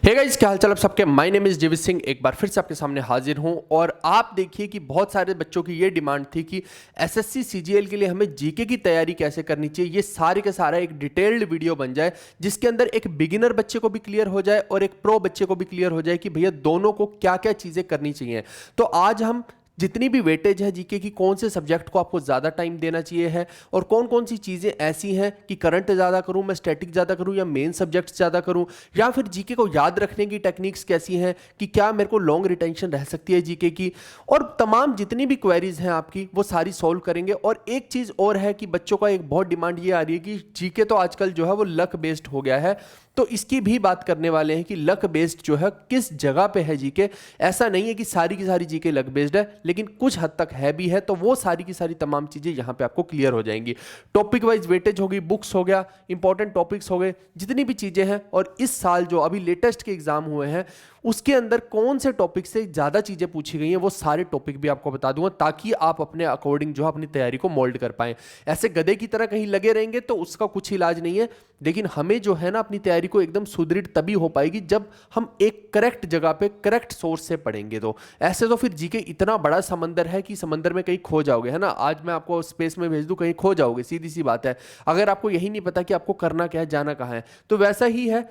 Hey guys, क्या हाल चाल आप सबके। My name is Jewish Singh, एक बार फिर से आपके सामने हाजिर हूं। और आप देखिए कि बहुत सारे बच्चों की ये डिमांड थी कि एसएससी सीजीएल के लिए हमें जीके की तैयारी कैसे करनी चाहिए। ये सारे का सारा एक डिटेल्ड वीडियो बन जाए जिसके अंदर एक बिगिनर बच्चे को भी क्लियर हो जाए और एक प्रो बच्चे को भी क्लियर हो जाए कि भैया दोनों को क्या क्या चीजें करनी चाहिए। तो आज हम जितनी भी वेटेज है जीके की, कौन से सब्जेक्ट को आपको ज़्यादा टाइम देना चाहिए है और कौन कौन सी चीज़ें ऐसी हैं कि करंट ज़्यादा करूं, मैं स्टैटिक ज़्यादा करूं या मेन सब्जेक्ट्स ज़्यादा करूं, या फिर जीके को याद रखने की टेक्निक्स कैसी हैं कि क्या मेरे को लॉन्ग रिटेंशन रह सकती है जीके की, और तमाम जितनी भी क्वेरीज हैं आपकी वो सारी सॉल्व करेंगे। और एक चीज़ और है कि बच्चों का एक बहुत डिमांड ये आ रही है कि जीके तो आजकल जो है वो लक बेस्ड हो गया है, तो इसकी भी बात करने वाले हैं कि लक बेस्ड जो है किस जगह पे है जीके। ऐसा नहीं है कि सारी की सारी जीके लक बेस्ड है, लेकिन कुछ हद तक है भी है, तो वो सारी की सारी तमाम चीजें यहां पे आपको क्लियर हो जाएंगी। टॉपिक वाइज वेटेज होगी, बुक्स हो गया, इंपॉर्टेंट टॉपिक्स हो गए, जितनी भी चीजें हैं। और इस साल जो अभी लेटेस्ट के एग्जाम हुए हैं उसके अंदर कौन से टॉपिक से ज्यादा चीजें पूछी गई हैं वो सारे टॉपिक भी आपको बता दूंगा, ताकि आप अपने अकॉर्डिंग जो है अपनी तैयारी को मोल्ड कर पाएं। ऐसे गधे की तरह कहीं लगे रहेंगे तो उसका कुछ इलाज नहीं है, लेकिन हमें जो है ना अपनी तैयारी को एकदम सुदृढ़ तभी हो पाएगी जब हम एक करेक्ट जगह पे करेक्ट सोर्स से पढ़ेंगे। तो ऐसे तो फिर जीके इतना बड़ा समंदर है कि समंदर में कहीं खो जाओगे, है ना। आज मैं आपको स्पेस में भेज दूं, कहीं खो जाओगे, सीधी सी बात है। अगर आपको यही नहीं पता कि आपको करना क्या है, जाना कहाँ है, तो वैसा ही है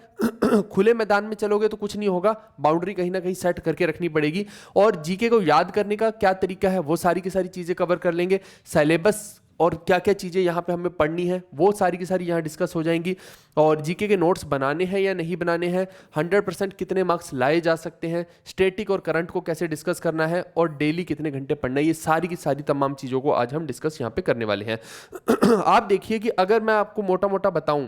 खुले मैदान में चलोगे तो कुछ नहीं होगा, बाउंड्री कहीं ना कहीं सेट करके रखनी पड़ेगी। और जीके को याद करने का क्या तरीका है वो सारी की सारी चीजें कवर कर लेंगे। सिलेबस और क्या क्या चीजें यहाँ पे हमें पढ़नी है वो सारी की सारी यहाँ डिस्कस हो जाएंगी। और जीके के नोट्स बनाने हैं या नहीं बनाने हैं, 100% कितने मार्क्स लाए जा सकते हैं, स्टैटिक और करंट को कैसे डिस्कस करना है, और डेली कितने घंटे पढ़ना है, ये सारी की सारी तमाम चीज़ों को आज हम डिस्कस यहाँ पे करने वाले हैं। आप देखिए कि अगर मैं आपको मोटा मोटा बताऊं,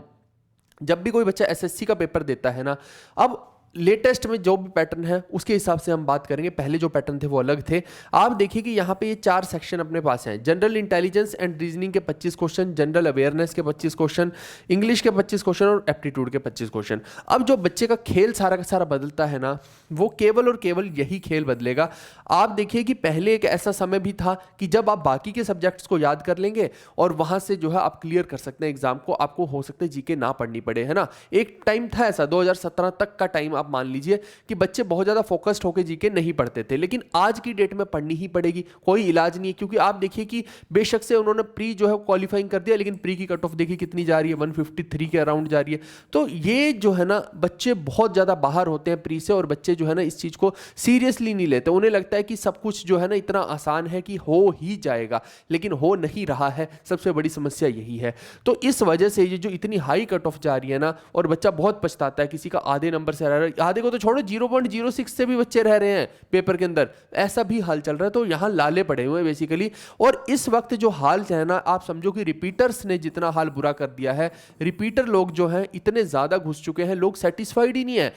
जब भी कोई बच्चा एसएससी का पेपर देता है ना, अब लेटेस्ट में जो भी पैटर्न है उसके हिसाब से हम बात करेंगे। पहले जो पैटर्न थे वो अलग थे। आप देखिए कि यहाँ पे ये 4 सेक्शन अपने पास हैं। जनरल इंटेलिजेंस एंड रीजनिंग के 25 क्वेश्चन, जनरल अवेयरनेस के 25 क्वेश्चन, इंग्लिश के 25 क्वेश्चन और एप्टीट्यूड के 25 क्वेश्चन। अब जो बच्चे का खेल सारा का सारा बदलता है ना, वो केवल और केवल यही खेल बदलेगा। आप देखिए कि पहले एक ऐसा समय भी था कि जब आप बाकी के सब्जेक्ट्स को याद कर लेंगे और वहां से जो है आप क्लियर कर सकते हैं एग्जाम को, आपको हो सकता है जीके ना पढ़नी पड़े, है ना। एक टाइम था ऐसा, 2017 तक का टाइम आप मान लीजिए कि बच्चे बहुत ज्यादा फोकस्ड होकर जीके नहीं पढ़ते थे, लेकिन आज की डेट में पढ़नी ही पड़ेगी, कोई इलाज नहीं है। क्योंकि आप देखिए कि बेशक से उन्होंने प्री जो है क्वालिफाइंग कर दिया, लेकिन प्री की कट ऑफ देखिए कितनी जा रही है, 153 के अराउंड जा रही है। तो ये जो है ना, बच्चे बहुत ज्यादा बाहर होते हैं प्री से, और बच्चे जो है ना इस चीज को सीरियसली नहीं लेते। उन्हें लगता है कि सब कुछ जो है ना इतना आसान है कि हो ही जाएगा, लेकिन हो नहीं रहा है। सबसे बड़ी समस्या यही है। तो इस वजह से ये जो इतनी हाई कट ऑफ जा रही है ना, और बच्चा बहुत पछताता है, किसी का आधे नंबर से रह रहा है, आधे को तो छोड़ो 0.06 से भी बच्चे रह रहे हैं पेपर के अंदर, ऐसा भी हाल चल रहा है। तो यहां लाले पड़े हुए हैं बेसिकली। और इस वक्त जो हाल है ना, आप समझो कि रिपीटर्स ने जितना हाल बुरा कर दिया है, रिपीटर लोग जो हैं इतने ज्यादा घुस चुके हैं, लोग सेटिस्फाइड ही नहीं है।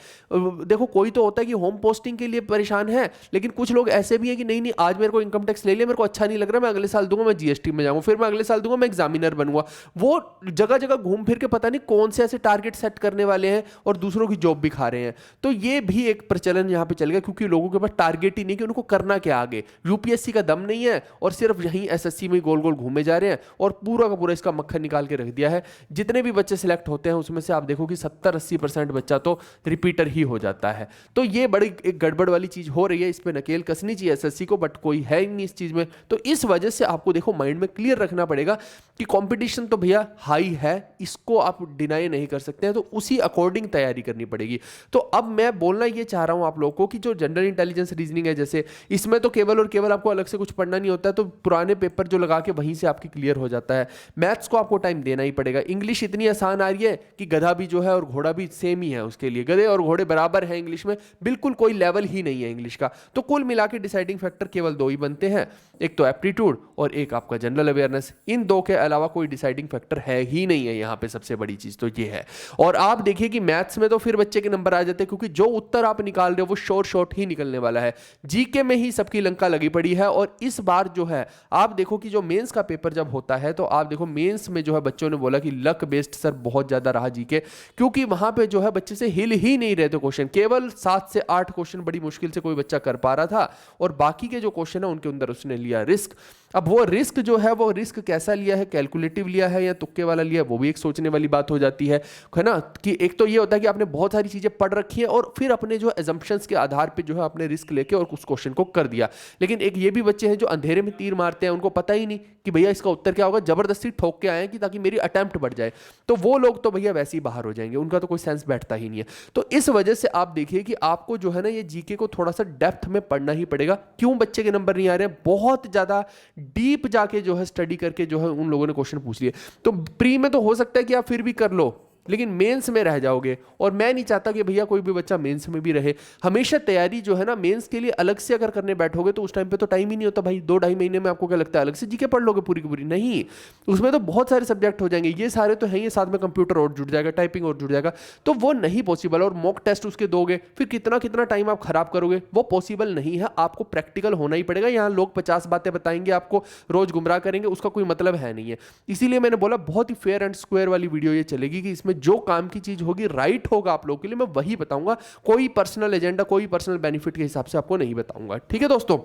देखो, कोई तो होता है कि होम पोस्टिंग के लिए परेशान है, लेकिन कुछ लोग ऐसे भी हैं कि नहीं नहीं, आज मेरे को इनकम टैक्स ले लिया, मेरे को अच्छा नहीं लग रहा, मैं अगले साल दूंगा, मैं जीएसटी में जाऊंगा, फिर मैं अगले साल दूंगा, मैं एग्जामिनर बनूंगा। वो जगह जगह घूम फिर के पता नहीं कौन से ऐसे टारगेट सेट करने वाले हैं और दूसरों की जॉब भी खा रहे हैं। तो ये भी एक प्रचलन यहां पे चल गया, क्योंकि लोगों के पास टारगेट ही नहीं कि उनको करना क्या आगे। यूपीएससी का दम नहीं है और सिर्फ यहीं एसएससी में गोल गोल घूमे जा रहे हैं, और पूरा का पूरा इसका मक्खन निकाल के रख दिया है। जितने भी बच्चे सिलेक्ट होते हैं उसमें से आप देखो कि 70-80% बच्चा तो रिपीटर ही हो जाता है। तो ये बड़ी एक गड़बड़ वाली चीज हो रही है, इस पर नकेल कसनी चाहिए एसएससी को, बट कोई है ही नहीं इस चीज में। तो इस वजह से आपको देखो माइंड में क्लियर रखना पड़ेगा कि कंपटीशन तो भैया हाई है, इसको आप डिनाई नहीं कर सकते हैं, तो उसी अकॉर्डिंग तैयारी करनी पड़ेगी। तो अब मैं बोलना ये चाह रहा हूं आप लोगों को कि जो जनरल इंटेलिजेंस रीजनिंग है, जैसे इसमें तो केवल और केवल आपको अलग से कुछ पढ़ना नहीं होता है, तो पुराने पेपर जो लगा के वहीं से आपकी क्लियर हो जाता है। मैथ्स को आपको टाइम देना ही पड़ेगा। इंग्लिश इतनी आसान आ रही है कि गधा भी जो है और घोड़ा भी सेम ही है, उसके लिए गधे और घोड़े बराबर है इंग्लिश में, बिल्कुल कोई लेवल ही नहीं है इंग्लिश का। तो कुल मिला के डिसाइडिंग फैक्टर केवल 2 ही बनते हैं, एक तो एप्टीट्यूड और एक आपका जनरल अवेयरनेस। इन 2 के अलावा कोई डिसाइडिंग फैक्टर है ही नहीं है यहाँ पे। सबसे बड़ी चीज तो ये है। और आप देखिए कि मैथ्स में तो फिर बच्चे के नंबर आ जाते हैं, क्योंकि जो उत्तर आप निकाल रहे हो वो शॉर्ट शॉर्ट ही निकलने वाला है। जीके में ही सबकी लंका लगी पड़ी है। और इस बार जो है आप देखो कि जो मेंस का पेपर जब होता है, तो आप देखो मेंस में जो है बच्चों ने बोला कि लक बेस्ड सर बहुत ज्यादा रहा जीके, क्योंकि वहां पे जो है बच्चे से हिल ही नहीं रहे थे क्वेश्चन। केवल 7 से 8 क्वेश्चन बड़ी मुश्किल से कोई बच्चा कर पा रहा था, और बाकी के जो क्वेश्चन है उनके अंदर उसने लिया रिस्क। अब वो रिस्क जो है, वो रिस्क कैसा लिया है, कैलकुलेटिव लिया है या तुक्के वाला लिया है, वो भी एक सोचने वाली बात हो जाती है ना। कि एक तो ये होता है कि आपने बहुत सारी चीजें पढ़ रखी रखी है और फिर अपने जो एजम्पशंस के आधार पे जो है अपने रिस्क लेके और उस क्वेश्चन को कर दिया। लेकिन एक ये भी बच्चे हैं जो अंधेरे में तीर मारते हैं, उनको पता ही नहीं कि भैया इसका उत्तर क्या होगा, जबरदस्ती ठोक के आए हैं कि ताकि मेरी अटेम्प्ट बढ़ जाए, तो वो लोग तो भैया वैसे ही बाहर हो जाएंगे, उनका तो कोई सेंस बैठता ही नहीं है। तो इस वजह से आप देखिए कि आपको जो है ना ये जीके को थोड़ा सा डेप्थ में पढ़ना ही पड़ेगा। क्यों बच्चे के नंबर नहीं आ रहे हैं? बहुत ज्यादा डीप जाके जो है स्टडी करके जो है उन लोगों ने क्वेश्चन पूछ लिए। तो प्री में तो हो सकता है कि आप फिर भी कर लो, लेकिन मेंस में रह जाओगे, और मैं नहीं चाहता कि भैया कोई भी बच्चा मेंस में भी रहे। हमेशा तैयारी जो है ना मेंस के लिए अलग से अगर करने बैठोगे तो उस टाइम पे तो टाइम ही नहीं होता भाई। 2-2.5 महीने में आपको क्या लगता है अलग से जीके पढ़ लोगे पूरी की पूरी? नहीं, उसमें तो बहुत सारे सब्जेक्ट हो जाएंगे, ये सारे तो हैं ही, साथ में कंप्यूटर और जुड़ जाएगा, टाइपिंग और जुड़ जाएगा, तो वो नहीं पॉसिबल। और मॉक टेस्ट उसके दोगे, फिर कितना कितना टाइम आप खराब करोगे, वो पॉसिबल नहीं है। आपको प्रैक्टिकल होना ही पड़ेगा। यहाँ लोग 50 बातें बताएंगे आपको, रोज गुमराह करेंगे, उसका कोई मतलब है नहीं है। इसीलिए मैंने बोला बहुत ही फेयर एंड स्क्वायर वाली वीडियो ये चलेगी कि इसमें जो काम की होगी राइट होगा आप लोगों के लिए, मैं वही बताऊंगा। कोई पर्सनल एजेंडा, कोई पर्सनल बेनिफिट के हिसाब से आपको नहीं बताऊंगा, ठीक है दोस्तों।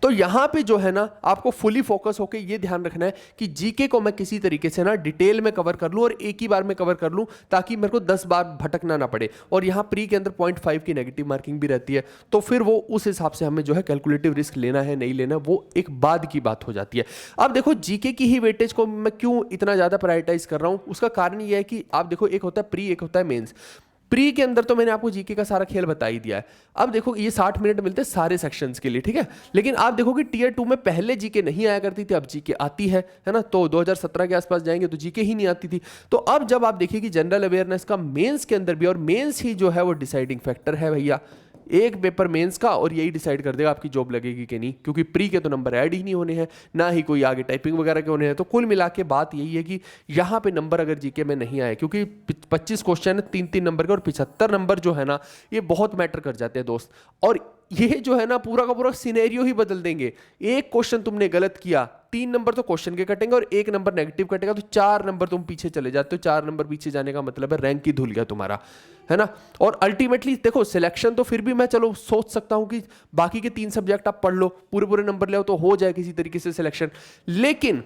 तो यहां पे जो है ना आपको फुली फोकस होकर ये ध्यान रखना है कि जीके को मैं किसी तरीके से ना डिटेल में कवर कर लूं और एक ही बार में कवर कर लूं, ताकि मेरे को 10 बार भटकना ना पड़े। और यहां प्री के अंदर 0.5 की नेगेटिव मार्किंग भी रहती है, तो फिर वो उस हिसाब से हमें जो है कैलकुलेटिव रिस्क लेना है नहीं लेना, वो एक बाद की बात हो जाती है। अब देखो जीके की ही वेटेज को मैं क्यों इतना ज्यादा प्रायोरिटाइज कर रहा हूं, उसका कारण यह है कि आप देखो एक होता है प्री, एक होता है मेंस। प्री के अंदर तो मैंने आपको जीके का सारा खेल बता ही दिया है। अब देखो ये 60 मिनट मिलते हैं सारे सेक्शंस के लिए, ठीक है। लेकिन आप देखो कि टीयर 2 में पहले जीके नहीं आया करती थी, अब जीके आती है ना। तो 2017 के आसपास जाएंगे तो जीके ही नहीं आती थी। तो अब जब आप देखिए कि जनरल अवेयरनेस का मेंस के अंदर भी, और मेंस ही जो है वो डिसाइडिंग फैक्टर है भैया, एक पेपर मेंस का और यही डिसाइड कर देगा आपकी जॉब लगेगी कि नहीं, क्योंकि प्री के तो नंबर ऐड ही नहीं होने हैं, ना ही कोई आगे टाइपिंग वगैरह के होने हैं। तो कुल मिला के बात यही है कि यहाँ पे नंबर अगर जीके में नहीं आए, क्योंकि 25 क्वेश्चन है 3-3 नंबर के, और 75 नंबर जो है ना ये बहुत मैटर कर जाते हैं दोस्त। और ये जो है ना पूरा का पूरा सिनेरियो ही बदल देंगे। एक क्वेश्चन तुमने गलत किया, 3 नंबर तो क्वेश्चन के कटेंगे और 1 नंबर नेगेटिव कटेगा, तो 4 नंबर तुम पीछे चले जाते हो। 4 नंबर पीछे जाने का मतलब है रैंक ही धुल गया तुम्हारा, है ना। और अल्टीमेटली देखो सिलेक्शन तो फिर भी मैं चलो सोच सकता हूं कि बाकी के 3 सब्जेक्ट आप पढ़ लो, पूरे पूरे नंबर ले आओ तो हो जाए किसी तरीके से सिलेक्शन। लेकिन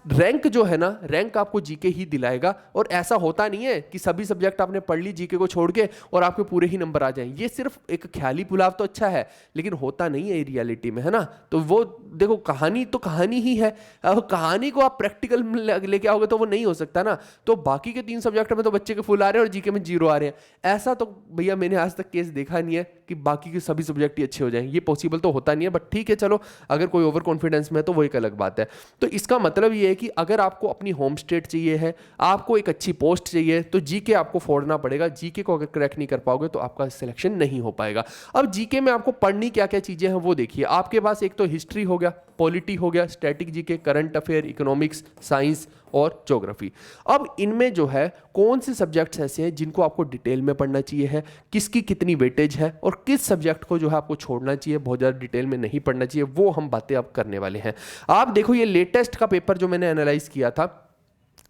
रैंक जो है ना, रैंक आपको जीके ही दिलाएगा। और ऐसा होता नहीं है कि सभी सब्जेक्ट आपने पढ़ ली जीके को छोड़ के और आपके पूरे ही नंबर आ जाएं। ये सिर्फ एक ख्याली पुलाव तो अच्छा है, लेकिन होता नहीं है रियलिटी में, है ना। तो वो देखो कहानी तो कहानी ही है, अब कहानी को आप प्रैक्टिकल में लेके आओगे तो वो नहीं हो सकता ना। तो बाकी के 3 सब्जेक्ट में तो बच्चे के फुल आ रहे हैं और जीके में 0 आ रहे हैं। ऐसा तो भैया मैंने आज तक केस देखा नहीं है कि बाकी के सभी सब्जेक्ट ही अच्छे हो जाएंगे। ये पॉसिबल तो होता नहीं है, बट ठीक है चलो, अगर कोई ओवर कॉन्फिडेंस में है तो वो एक अलग बात है। तो इसका मतलब ये है कि अगर आपको अपनी होम स्टेट चाहिए है, आपको एक अच्छी पोस्ट चाहिए, तो जीके आपको फोड़ना पड़ेगा। जीके को अगर क्रैक नहीं कर पाओगे तो आपका सिलेक्शन नहीं हो पाएगा। अब जीके में आपको पढ़नी क्या क्या चीजें हैं वो देखिए। आपके पास एक तो हिस्ट्री हो गया, पॉलिटी हो गया, static GK, current affair, economics, science और ज्योग्राफी। अब इनमें जो है कौन से सब्जेक्ट्स ऐसे हैं जिनको आपको डिटेल में पढ़ना चाहिए है, किसकी कितनी वेटेज है, और किस सब्जेक्ट को जो है आपको छोड़ना चाहिए, बहुत ज़्यादा डिटेल में नहीं पढ़ना चाहिए, वो हम बातें अब करने वाले हैं। आप देखो ये लेटेस्ट का पेपर जो मैंने एनालाइज किया था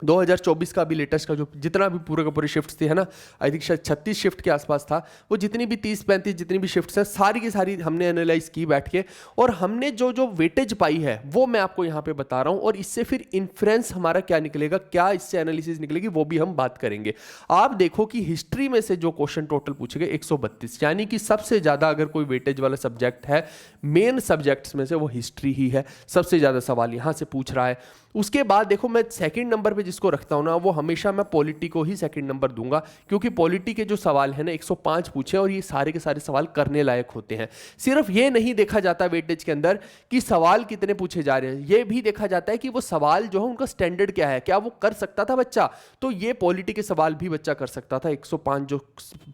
2024 का, भी लेटेस्ट का जो जितना भी पूरे का पूरे शिफ्ट थे, है ना, आई थिंक शायद 36 शिफ्ट के आसपास था, वो जितनी भी 30-35 जितनी भी शिफ्ट्स हैं सारी की सारी हमने एनालाइज की बैठ के, और हमने जो जो वेटेज पाई है वो मैं आपको यहाँ पे बता रहा हूँ। और इससे फिर इन्फ्रेंस हमारा क्या निकलेगा, क्या इससे एनालिसिस निकलेगी, वो भी हम बात करेंगे। आप देखो कि हिस्ट्री में से जो क्वेश्चन टोटल पूछे गए 132, यानी कि सबसे ज़्यादा अगर कोई वेटेज वाला सब्जेक्ट है मेन सब्जेक्ट्स में से वो हिस्ट्री ही है। सबसे ज़्यादा सवाल यहाँ से पूछ रहा है। उसके बाद देखो मैं सेकंड नंबर पे जिसको रखता हूं ना, वो हमेशा मैं पॉलिटी को ही सेकंड नंबर दूंगा, क्योंकि पॉलिटी के जो सवाल है ना 105 पूछे और ये सारे के सारे सवाल करने लायक होते हैं। सिर्फ ये नहीं देखा जाता वेटेज के अंदर कि सवाल कितने पूछे जा रहे हैं, ये भी देखा जाता है कि वो सवाल जो है उनका स्टैंडर्ड क्या है, क्या वो कर सकता था बच्चा। तो ये पॉलिटी के सवाल भी बच्चा कर सकता था, 105 जो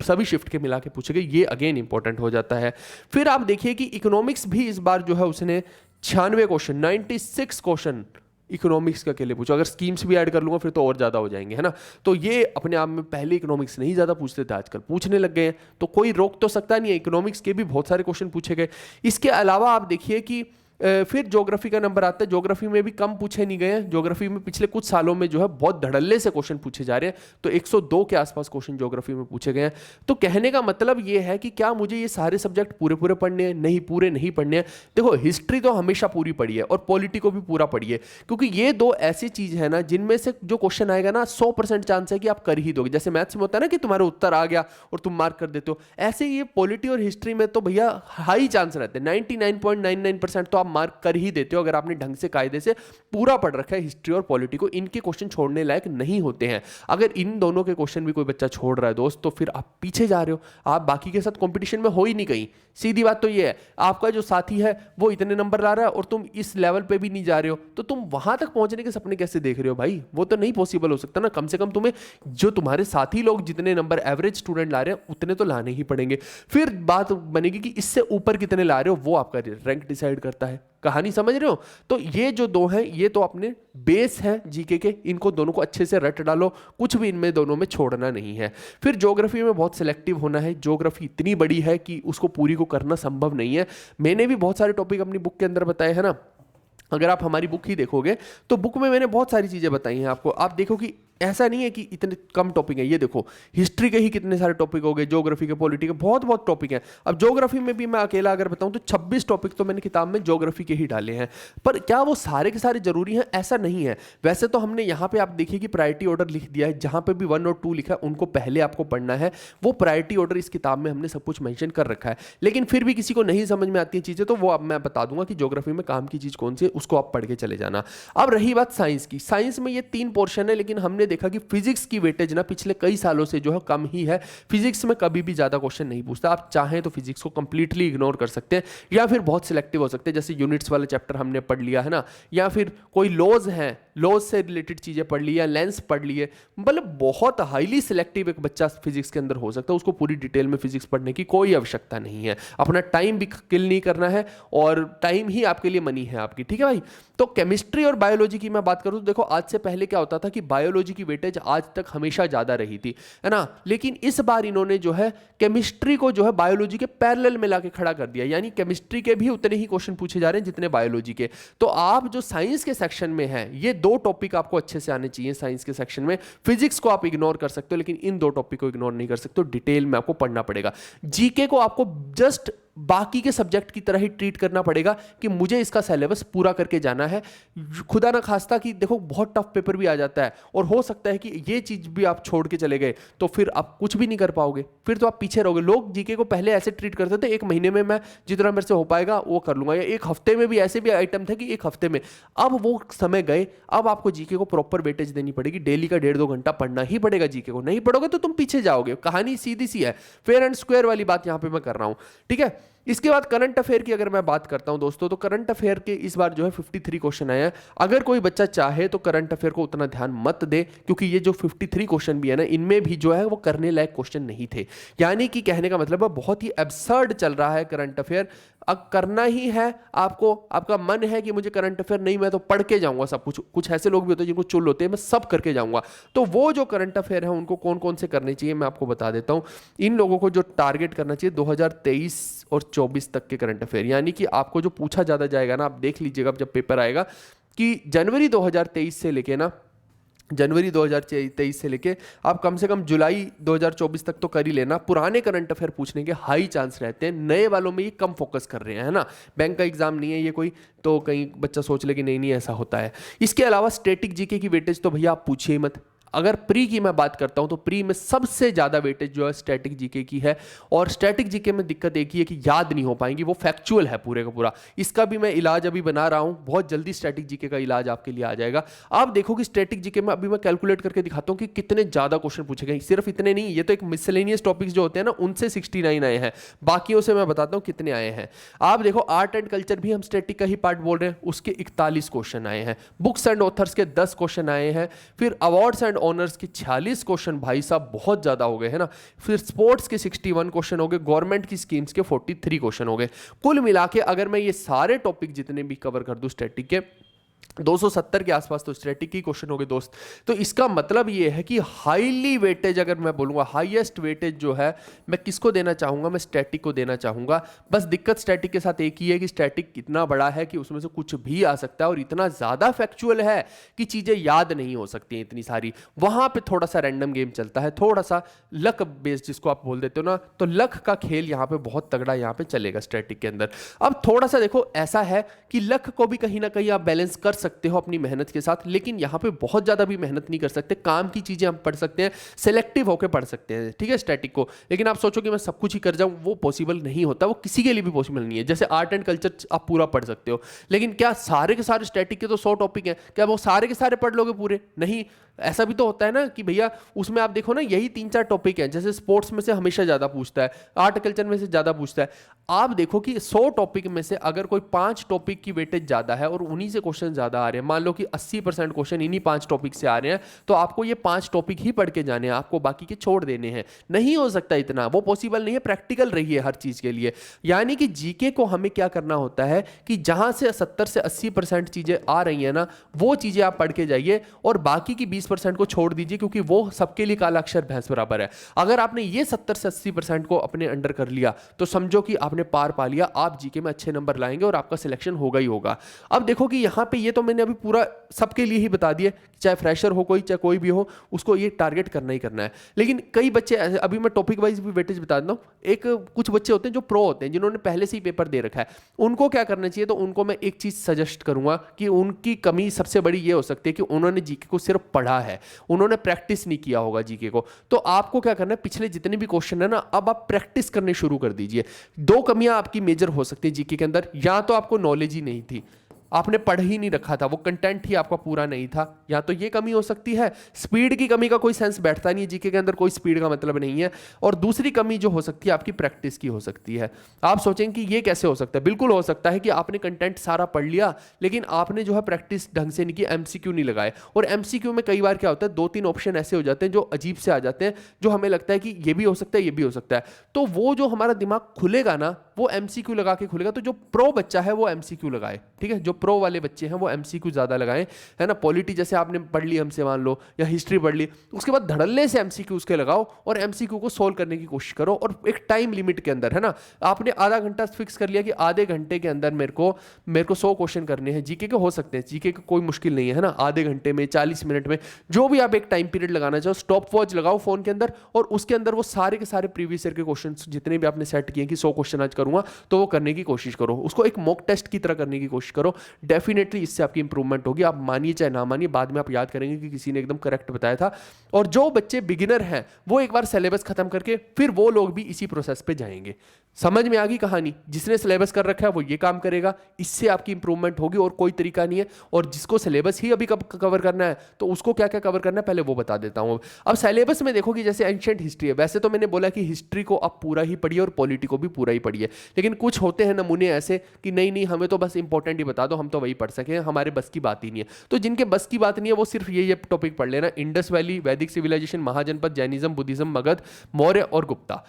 सभी शिफ्ट के मिला के पूछे गए, ये अगेन इंपॉर्टेंट हो जाता है। फिर आप देखिए कि इकोनॉमिक्स भी इस बार जो है उसने 96 क्वेश्चन, 96 क्वेश्चन इकोनॉमिक्स का अकेले पूछो। अगर स्कीम्स भी ऐड कर लूंगा फिर तो और ज़्यादा हो जाएंगे, है ना। तो ये अपने आप में, पहले इकोनॉमिक्स नहीं ज़्यादा पूछते थे, आजकल पूछने लग गए हैं, तो कोई रोक तो सकता नहीं है। इकोनॉमिक्स के भी बहुत सारे क्वेश्चन पूछे गए। इसके अलावा आप देखिए कि फिर ज्योग्राफी का नंबर आता है। ज्योग्राफी में भी कम पूछे नहीं गए हैं, ज्योग्राफी में पिछले कुछ सालों में जो है बहुत धड़ल्ले से क्वेश्चन पूछे जा रहे हैं, तो 102 के आसपास क्वेश्चन ज्योग्राफी में पूछे गए हैं। तो कहने का मतलब ये है कि क्या मुझे ये सारे सब्जेक्ट पूरे पूरे पढ़ने हैं? नहीं, पूरे नहीं पढ़ने हैं। देखो, हिस्ट्री तो हमेशा पूरी पढ़ी है और पॉलिटी को भी पूरा पढ़िए, क्योंकि ये दो ऐसी चीज है ना जिनमें से जो क्वेश्चन आएगा ना 100% चांस है कि आप कर ही दोगे। जैसे मैथ्स में होता है ना कि तुम्हारा उत्तर आ गया और तुम मार्क कर देते हो, ऐसे ये पॉलिटी और हिस्ट्री में तो भैया हाई चांस रहते हैं, 99.99% तो आप मार्क कर ही देते हो अगर आपने ढंग से कायदे से पूरा पढ़ रखा है हिस्ट्री और पॉलिटी को। इनके क्वेश्चन छोड़ने लायक नहीं होते हैं। अगर इन दोनों के क्वेश्चन भी कोई बच्चा छोड़ रहा है दोस्त, तो फिर आप पीछे जा रहे हो, आप बाकी के साथ कंपटीशन में हो ही नहीं कहीं। सीधी बात तो ये है, आपका जो साथी है वो इतने नंबर ला रहा है और तुम इस लेवल पे भी नहीं जा रहे हो, तो तुम वहां तक पहुंचने के सपने कैसे देख रहे हो भाई? वो तो नहीं पॉसिबल हो सकता ना। कम से कम तुम्हें जो तुम्हारे साथी लोग जितने नंबर एवरेज स्टूडेंट ला रहे हैं उतने तो लाने ही पड़ेंगे। फिर बात बनेगी कि इससे ऊपर कितने ला रहे हो, वो आपका रैंक डिसाइड करता है। कहानी समझ रहे हो? तो ये जो दो हैं ये तो अपने बेस हैं जीके के, इनको दोनों को अच्छे से रट डालो, कुछ भी इनमें दोनों में छोड़ना नहीं है। फिर ज्योग्राफी में बहुत सिलेक्टिव होना है। ज्योग्राफी इतनी बड़ी है कि उसको पूरी को करना संभव नहीं है। मैंने भी बहुत सारे टॉपिक अपनी बुक के अंदर बताए हैं ना। अगर आप हमारी बुक ही देखोगे तो बुक में मैंने बहुत सारी चीजें बताई हैं आपको। आप देखो कि ऐसा नहीं है कि इतने कम टॉपिक है। ये देखो, हिस्ट्री के ही कितने सारे टॉपिक हो गए, ज्योग्राफी के, पॉलिटी के, बहुत बहुत टॉपिक हैं। अब ज्योग्राफी में भी मैं अकेला अगर बताऊं तो 26 टॉपिक तो मैंने किताब में ज्योग्राफी के ही डाले हैं। पर क्या वो सारे के सारे जरूरी हैं? ऐसा नहीं है। वैसे तो हमने यहाँ पे आप देखिए कि प्रायोरिटी ऑर्डर लिख दिया है, जहां पे भी 1 और 2 लिखा है उनको पहले आपको पढ़ना है। वो प्रायोरिटी ऑर्डर इस किताब में हमने सब कुछ मेंशन कर रखा है। लेकिन फिर भी किसी को नहीं समझ में आती है चीजें, तो वो अब मैं बता दूंगा कि ज्योग्राफी में काम की चीज कौन सी है, उसको आप पढ़ के चले जाना। अब रही बात साइंस की। साइंस में ये 3 पोर्शन है, लेकिन हमने देखा कि फिजिक्स की वेटेज ना पिछले कई सालों से जो है कम ही है। फिजिक्स में कभी भी ज्यादा क्वेश्चन नहीं पूछता। आप चाहें तो फिजिक्स को कंप्लीटली इग्नोर कर सकते हैं, या फिर बहुत सिलेक्टिव हो सकते हैं, जैसे यूनिट्स वाले चैप्टर हमने पढ़ लिया है ना, या फिर कोई लॉज हैं, लॉज से रिलेटेड चीजें पढ़ ली, या लेंस पढ़ लिए। मतलब बहुत हाईली सिलेक्टिव एक बच्चा फिजिक्स के अंदर हो सकता है। उसको पूरी डिटेल में फिजिक्स पढ़ने की कोई आवश्यकता नहीं है। अपना टाइम भी किल नहीं करना है, और टाइम ही आपके लिए मनी है आपकी। ठीक है भाई? तो केमिस्ट्री और बायोलॉजी की मैं बात करूं तो देखो, आज से पहले क्या होता था कि बायोलॉजी की वेटेज आज तक हमेशा ज्यादा रही थी, है ना। लेकिन इस बार इन्होंने जो है केमिस्ट्री को जो है बायोलॉजी के पैरेलल में लाके खड़ा कर दिया, यानी केमिस्ट्री के भी उतने ही क्वेश्चन पूछे जा रहे हैं जितने बायोलॉजी के। तो आप जो साइंस के सेक्शन में है, ये 2 टॉपिक आपको अच्छे से आने चाहिए साइंस के सेक्शन में। फिजिक्स को आप इग्नोर कर सकते हो, लेकिन इन 2 टॉपिक को इग्नोर नहीं कर सकते हो। डिटेल में आपको पढ़ना पड़ेगा। जीके को आपको जस्ट बाकी के सब्जेक्ट की तरह ही ट्रीट करना पड़ेगा कि मुझे इसका सिलेबस पूरा करके जाना है। खुदा ना खास्ता कि देखो बहुत टफ पेपर भी आ जाता है, और हो सकता है कि ये चीज भी आप छोड़ के चले गए तो फिर आप कुछ भी नहीं कर पाओगे, फिर तो आप पीछे रहोगे। लोग जीके को पहले ऐसे ट्रीट करते थे, 1 महीने में मैं जितना मेरे से हो पाएगा वो कर लूंगा, या 1 हफ्ते में भी ऐसे भी आइटम थे कि 1 हफ्ते में। अब वो समय गए। अब आपको जीके को प्रॉपर वेटेज देनी पड़ेगी। डेली का 1.5-2 घंटा पढ़ना ही पड़ेगा जीके को। नहीं पढ़ोगे तो तुम पीछे जाओगे। कहानी सीधी सी है, फेयर एंड स्क्वायर वाली बात यहां पे मैं कर रहा हूं। ठीक है? इसके बाद करंट अफेयर की अगर मैं बात करता हूं दोस्तों, तो करंट अफेयर के इस बार जो है 53 क्वेश्चन आए हैं। अगर कोई बच्चा चाहे तो करंट अफेयर को उतना ध्यान मत दे, क्योंकि ये जो 53 क्वेश्चन भी है ना, इनमें भी जो है वो करने लायक क्वेश्चन नहीं थे। यानी कि कहने का मतलब है बहुत ही एब्सर्ड चल रहा है करंट अफेयर। अब करना ही है आपको, आपका मन है कि मुझे करंट अफेयर नहीं, मैं तो पढ़ के जाऊंगा सब कुछ। कुछ ऐसे लोग भी होते हैं जिनको चुल होते हैं, मैं सब करके जाऊंगा। तो वो जो करंट अफेयर है उनको कौन कौन से करने चाहिए मैं आपको बता देता हूं। इन लोगों को जो टारगेट करना चाहिए 2023 और 24 तक के करंट अफेयर, यानी कि आपको जो पूछा ज्यादा जाएगा ना, आप देख लीजिएगा जब पेपर आएगा कि जनवरी 2023 से लेके ना, जनवरी 2023 से लेके आप कम से कम जुलाई 2024 तक तो कर ही लेना। पुराने करंट अफेयर पूछने के हाई चांस रहते हैं। नए वालों में ये कम फोकस कर रहे हैं, है ना। बैंक का एग्जाम नहीं है ये कोई, तो कहीं बच्चा सोच ले कि नहीं नहीं ऐसा होता है। इसके अलावा स्टैटिक जीके की वेटेज तो भैया आप पूछिए मत। अगर प्री की मैं बात करता हूं तो प्री में सबसे ज्यादा वेटेज जो है स्टैटिक जीके की है। और स्टैटिक जीके में दिक्कत एक ही है कि याद नहीं हो पाएंगी, वो फैक्चुअल है पूरे का पूरा। इसका भी मैं इलाज अभी बना रहा हूं, बहुत जल्दी स्टैटिक जीके का इलाज आपके लिए आ जाएगा। आप देखो कि स्टैटिक जीके में अभी मैं कैलकुलेट करके दिखाता हूं कि कितने ज्यादा क्वेश्चन पूछे गए। सिर्फ इतने नहीं, ये तो एक मिसलेनियस टॉपिक्स जो होते हैं ना, उनसे 69 आए हैं। बाकियों से मैं बताता हूं कितने आए हैं। आप देखो आर्ट एंड कल्चर भी हम स्टैटिक का ही पार्ट बोल रहे हैं, उसके 41 क्वेश्चन आए हैं। बुक्स एंड ऑथर्स के 10 क्वेश्चन आए हैं। फिर अवार्ड्स एंड ऑनर्स के 46 क्वेश्चन, भाई साहब बहुत ज्यादा हो गए, है ना। फिर स्पोर्ट्स के 61 क्वेश्चन हो गए। गवर्नमेंट की स्कीम्स के 43 क्वेश्चन हो गए। कुल मिला के अगर मैं ये सारे टॉपिक जितने भी कवर कर दूं स्टैटिक के, 270 के आसपास तो स्टैटिक की क्वेश्चन हो गए दोस्त। तो इसका मतलब ये है कि हाईली वेटेज, अगर मैं बोलूँगा हाईएस्ट वेटेज जो है मैं किसको देना चाहूँगा, मैं स्टैटिक को देना चाहूँगा। बस दिक्कत स्टैटिक के साथ एक ही है कि स्टैटिक इतना बड़ा है कि उसमें से कुछ भी आ सकता है और इतना ज़्यादा फैक्चुअल है कि चीज़ें याद नहीं हो सकती हैं इतनी सारी। वहाँ पे थोड़ा सा रैंडम गेम चलता है, थोड़ा सा लक बेस्ड जिसको आप बोल देते हो ना, तो लक का खेल यहाँ पे बहुत तगड़ा यहाँ पे चलेगा स्टैटिक के अंदर। अब थोड़ा सा देखो ऐसा है कि लक को भी कहीं ना कहीं आप बैलेंस कर सकते हो अपनी मेहनत के साथ, लेकिन यहां पे बहुत ज्यादा भी मेहनत नहीं कर सकते। काम की चीजें हम पढ़ सकते हैं, सिलेक्टिव होकर पढ़ सकते हैं, ठीक है, स्टैटिक को। लेकिन आप सोचो कि मैं सब कुछ ही कर जाऊं, वो पॉसिबल नहीं होता, वो किसी के लिए भी पॉसिबल नहीं है। जैसे आर्ट एंड कल्चर आप पूरा पढ़ सकते हो, लेकिन क्या सारे के सारे स्टैटिक के तो 100 टॉपिक हैं, क्या वो सारे के सारे पढ़ लोगे पूरे? नहीं। ऐसा भी तो होता है ना कि भैया उसमें आप देखो ना, यही 3-4 टॉपिक हैं। जैसे स्पोर्ट्स में से हमेशा ज्यादा पूछता है, आर्ट कल्चर में से ज्यादा पूछता है। आप देखो कि 100 टॉपिक में से अगर कोई 5 टॉपिक की वेटेज ज्यादा है और उन्हीं से क्वेश्चन ज्यादा आ रहे हैं, मान लो कि 80% क्वेश्चन इन्हीं 5 टॉपिक से आ रहे हैं, तो आपको ये 5 टॉपिक ही पढ़ के जाने हैं, आपको बाकी के छोड़ देने हैं। नहीं हो सकता इतना, वो पॉसिबल नहीं है। प्रैक्टिकल रहिए हर चीज के लिए। यानी कि जीके को हमें क्या करना होता है कि जहां से 70 से 80% चीजें आ रही है ना, वो चीजें आप पढ़ के जाइए और बाकी की 20% को छोड़ दीजिए, क्योंकि वो सबके लिए काला अक्षर भैंस बराबर है। अगर आपने ये 70 से 80% को अपने अंडर कर लिया तो समझो कि आपने पार पा लिया, आप जीके में अच्छे नंबर लाएंगे और आपका सिलेक्शन होगा ही होगा। अब देखो कि यहाँ पे ये तो मैंने अभी पूरा सबके लिए ही बता दिया, चाहे फ्रेशर हो कोई, चाहे कोई भी हो, उसको ये टारगेट करना ही करना है। लेकिन कई बच्चे अभी मैं टॉपिक वाइज भी वेटेज बता देता हूँ। एक कुछ बच्चे होते हैं जो प्रो होते हैं, जिन्होंने पहले से ही पेपर दे रखा है, उनको क्या करना चाहिए? तो उनको मैं एक चीज सजेस्ट करूंगा कि उनकी कमी सबसे बड़ी ये हो सकती है कि उन्होंने जीके को सिर्फ पढ़ा है, उन्होंने प्रैक्टिस नहीं किया होगा जीके को। तो आपको क्या करना है, पिछले जितने भी क्वेश्चन है ना, अब आप प्रैक्टिस करने शुरू कर दीजिए। 2 कमियां आपकी मेजर हो सकती है जीके के अंदर, या तो आपको नॉलेज ही नहीं थी, आपने पढ़ ही नहीं रखा था, वो कंटेंट ही आपका पूरा नहीं था, या तो ये कमी हो सकती है। स्पीड की कमी का कोई सेंस बैठता नहीं है जीके के अंदर, कोई स्पीड का मतलब नहीं है। और दूसरी कमी जो हो सकती है आपकी प्रैक्टिस की हो सकती है। आप सोचेंगे कि ये कैसे हो सकता है? बिल्कुल हो सकता है कि आपने कंटेंट सारा पढ़ लिया, लेकिन आपने जो है प्रैक्टिस ढंग से नहीं की, एमसीक्यू नहीं लगाए। और एमसीक्यू में कई बार क्या होता है, 2-3 ऑप्शन ऐसे हो जाते हैं जो अजीब से आ जाते हैं, जो हमें लगता है कि ये भी हो सकता है, ये भी हो सकता है। तो वो जो हमारा दिमाग खुलेगा ना, वो एमसीक्यू लगा के खुलेगा। तो जो प्रो बच्चा है वो एमसीक्यू लगाए, ठीक है, जो प्रो वाले बच्चे हैं वो एमसीक्यू ज्यादा लगाएं, है ना। पॉलिटी जैसे आपने पढ़ ली हमसे, मान लो, या हिस्ट्री पढ़ ली, उसके बाद धड़ल्ले से एमसीक्यू उसके लगाओ और एमसीक्यू को सोल्व करने की कोशिश करो, और एक टाइम लिमिट के अंदर, है ना। आपने आधा घंटा फिक्स कर लिया कि आधे घंटे के अंदर मेरे को 100 क्वेश्चन करने हैं जीके के। हो सकते हैं, जीके का कोई मुश्किल नहीं है ना, आधे घंटे में, 40 मिनट में, जो भी आप एक टाइम पीरियड लगाना चाहो, स्टॉप वॉच लगाओ फोन के अंदर, और उसके अंदर वो सारे के सारे प्रीवियस ईयर के क्वेश्चन जितने भी आपने सेट किए कि 100 क्वेश्चन आज करूंगा, तो वो करने की कोशिश करो। उसको एक मॉक टेस्ट की तरह करने की कोशिश करो। डेफिनेटली इससे आपकी इंप्रूवमेंट होगी, आप मानिए चाहे ना मानिए, बाद में आप याद करेंगे कि किसी ने एकदम करेक्ट बताया था। और जो बच्चे बिगिनर हैं वो एक बार सिलेबस खत्म करके फिर वो लोग भी इसी प्रोसेस पे जाएंगे। समझ में आ गई कहानी? जिसने सिलेबस कर रखा है वो ये काम करेगा, इससे आपकी इंप्रूवमेंट होगी, और कोई तरीका नहीं है। और जिसको सिलेबस ही अभी कवर करना है, तो उसको क्या क्या कवर करना है पहले वो बता देता हूं। अब सिलेबस में देखो कि जैसे एंशिएंट हिस्ट्री है, वैसे तो मैंने बोला कि हिस्ट्री को आप पूरा ही पढ़िए और पॉलिटी को भी पूरा ही पढ़िए, लेकिन कुछ होते हैं नमूने ऐसे कि नहीं नहीं, हमें तो बस इंपॉर्टेंट ही बता दो, हम तो वही पढ़ सके, हमारे बस की बात ही नहीं है। तो जिनके बस की बात नहीं है वो सिर्फ ये टॉपिक पढ़ लेना, इंडस वैली, वैदिक सिविलाइजेशन, महाजनपद, जैनिज्म, बुद्धिज्म, मगध, मौर्य और गुप्ता।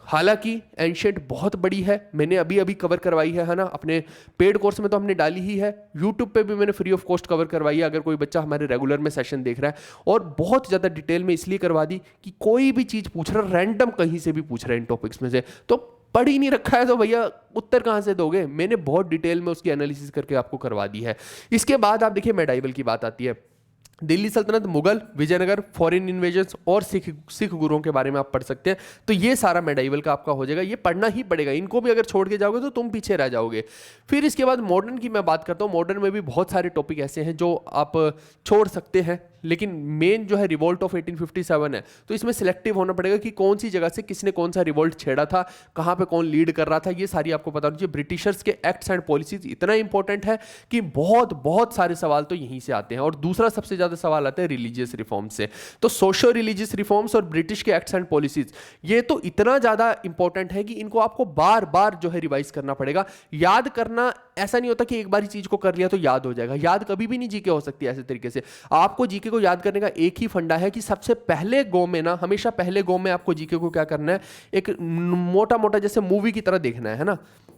हालांकि एंशिएंट बहुत बड़ी है, मैंने अभी अभी कवर करवाई है ना, अपने पेड कोर्स में तो हमने डाली ही है, यूट्यूब पे भी मैंने फ्री ऑफ कॉस्ट कवर करवाई है, अगर कोई बच्चा हमारे रेगुलर में सेशन देख रहा है। और बहुत ज़्यादा डिटेल में इसलिए करवा दी कि कोई भी चीज़ पूछ रहा है, रैंडम कहीं से भी पूछ रहे हैं इन टॉपिक्स में से, तो पढ़ ही नहीं रखा है तो भैया उत्तर कहाँ से दोगे? मैंने बहुत डिटेल में उसकी एनालिसिस करके आपको करवा दी है। इसके बाद आप देखिए मेडाइवल की बात आती है। दिल्ली सल्तनत, मुगल, विजयनगर, फॉरेन इन्वेजन्स और सिख गुरुओं के बारे में आप पढ़ सकते हैं। तो ये सारा मेडाइवल का आपका हो जाएगा, ये पढ़ना ही पड़ेगा, इनको भी अगर छोड़ के जाओगे तो तुम पीछे रह जाओगे। फिर इसके बाद मॉडर्न की मैं बात करता हूँ। मॉडर्न में भी बहुत सारे टॉपिक ऐसे हैं जो आप छोड़ सकते हैं, लेकिन मेन जो है रिवोल्ट ऑफ 1857 है, तो इसमें सिलेक्टिव होना पड़ेगा कि कौन सी जगह से किसने कौन सा रिवोल्ट छेड़ा था, कहाँ पे कौन लीड कर रहा था, ये सारी आपको पता होनी चाहिए। ब्रिटिशर्स के एक्ट्स एंड पॉलिसीज इतना इंपॉर्टेंट है कि बहुत बहुत सारे सवाल तो यहीं से आते हैं। और दूसरा सबसे ज्यादा सवाल आता है रिलीजियस रिफॉर्म से। तो सोशो रिलीजियस रिफॉर्म्स और ब्रिटिश के एक्ट्स एंड पॉलिसीज, ये तो इतना ज्यादा इंपॉर्टेंट है कि इनको आपको बार बार जो है रिवाइज करना पड़ेगा। याद करना ऐसा नहीं होता कि एक बार ही चीज को कर लिया तो याद हो जाएगा, याद कभी भी नहीं जीके हो सकती ऐसे तरीके से। आपको जीके को याद करने का एक ही फंडा है कि सबसे पहले गो में ना, हमेशा पहले गो में आपको जीके को क्या करना है, एक मोटा मोटा जैसे मूवी की तरह देखना है ना।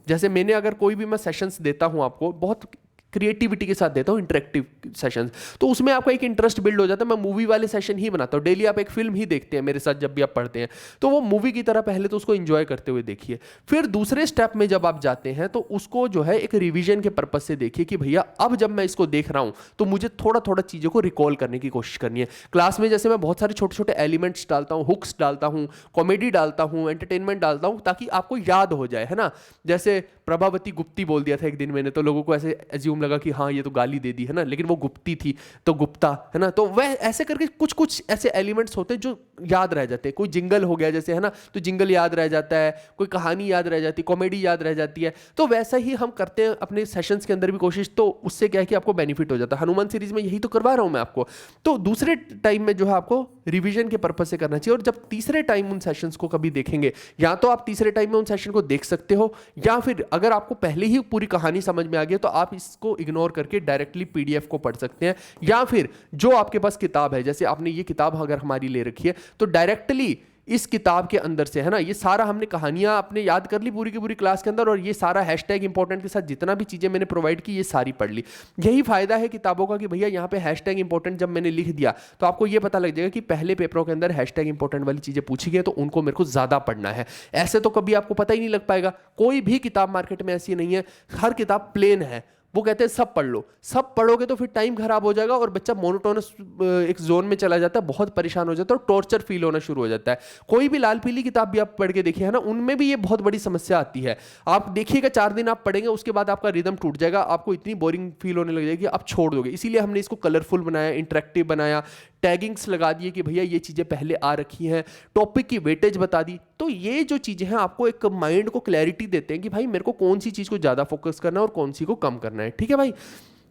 जैसे मैंने अगर कोई भी मैं सेशंस देता हूं आपको, बहुत क्रिएटिविटी के साथ देता हूँ इंटरेक्टिव सेशंस, तो उसमें आपका एक इंटरेस्ट बिल्ड हो जाता है। मैं मूवी वाले सेशन ही बनाता हूँ, डेली आप एक फिल्म ही देखते हैं मेरे साथ जब भी आप पढ़ते हैं, तो वो मूवी की तरह पहले तो उसको एंजॉय करते हुए देखिए। फिर दूसरे स्टेप में जब आप जाते हैं तो उसको जो है एक रिवीजन के पर्पज से देखिए कि भैया अब जब मैं इसको देख रहा हूँ तो मुझे थोड़ा थोड़ा चीज़ों को रिकॉल करने की कोशिश करनी है। क्लास में जैसे मैं बहुत सारे छोटे छोटे एलिमेंट्स डालता हूँ, हुक्स डालता हूँ, कॉमेडी डालता हूँ, एंटरटेनमेंट डालता हूँ, ताकि आपको याद हो जाए, है ना। जैसे प्रभावती गुप्ती बोल दिया था एक दिन मैंने, तो लोगों को ऐसे एज्यूम लगा कि हाँ ये तो गाली दे दी, है ना, लेकिन वो गुप्ती थी तो गुप्ता, है ना। तो वह ऐसे करके कुछ कुछ ऐसे एलिमेंट्स होते हैं जो याद रह जाते हैं। कोई जिंगल हो गया जैसे, है ना, तो जिंगल याद रह जाता है, कोई कहानी याद रह जाती है, कॉमेडी याद रह जाती है। तो वैसा ही हम करते हैं अपने सेशंस के अंदर भी कोशिश, तो उससे क्या है कि आपको बेनिफिट हो जाता है। हनुमान सीरीज में यही तो करवा रहा हूं मैं आपको। तो दूसरे टाइम में जो है आपको रिवीजन के पर्पज से करना चाहिए, और जब तीसरे टाइम उन सेशंस को कभी देखेंगे, या तो आप तीसरे टाइम में उन सेशन को देख सकते हो, या फिर अगर आपको पहले ही पूरी कहानी समझ में आ गई तो आप इसको इग्नोर करके डायरेक्टली पीडीएफ को पढ़ सकते हैं, या फिर जो आपके पास किताब है, जैसे आपने ये किताब अगर हमारी ले रखी है तो डायरेक्टली इस किताब के अंदर से, है ना, ये सारा हमने कहानियां आपने याद कर ली पूरी की पूरी क्लास के अंदर, और ये सारा हैशटैग इंपॉर्टेंट के साथ जितना भी चीजें मैंने प्रोवाइड की ये सारी पढ़ ली। यही फायदा है किताबों का कि भैया यहाँ पे हैशटैग इंपॉर्टेंट जब मैंने लिख दिया तो आपको ये पता लग जाएगा कि पहले पेपरों के अंदर हैशटैग इंपॉर्टेंट वाली चीजें पूछी गई, तो उनको मेरे को ज्यादा पढ़ना है। ऐसे तो कभी आपको पता ही नहीं लग पाएगा। कोई भी किताब मार्केट में ऐसी नहीं है, हर किताब प्लेन है। वो कहते हैं सब पढ़ लो, सब पढ़ोगे तो फिर टाइम खराब हो जाएगा और बच्चा मोनोटोनस एक जोन में चला जाता है, बहुत परेशान हो जाता है और टॉर्चर फील होना शुरू हो जाता है। कोई भी लाल पीली किताब भी आप पढ़ के देखिए, है ना, उनमें भी ये बहुत बड़ी समस्या आती है। आप देखिएगा 4 दिन आप पढ़ेंगे, उसके बाद आपका रिदम टूट जाएगा, आपको इतनी बोरिंग फील होने लग जाएगी, आप छोड़ दोगे। इसीलिए हमने इसको कलरफुल बनाया, इंटरेक्टिव बनाया, टैगिंग्स लगा दिए कि भैया ये चीज़ें पहले आ रखी हैं, टॉपिक की वेटेज बता दी। तो ये जो चीज़ें हैं आपको एक माइंड को क्लैरिटी देते हैं कि भाई मेरे को कौन सी चीज़ को ज़्यादा फोकस करना है और कौन सी को कम करना है। ठीक है भाई।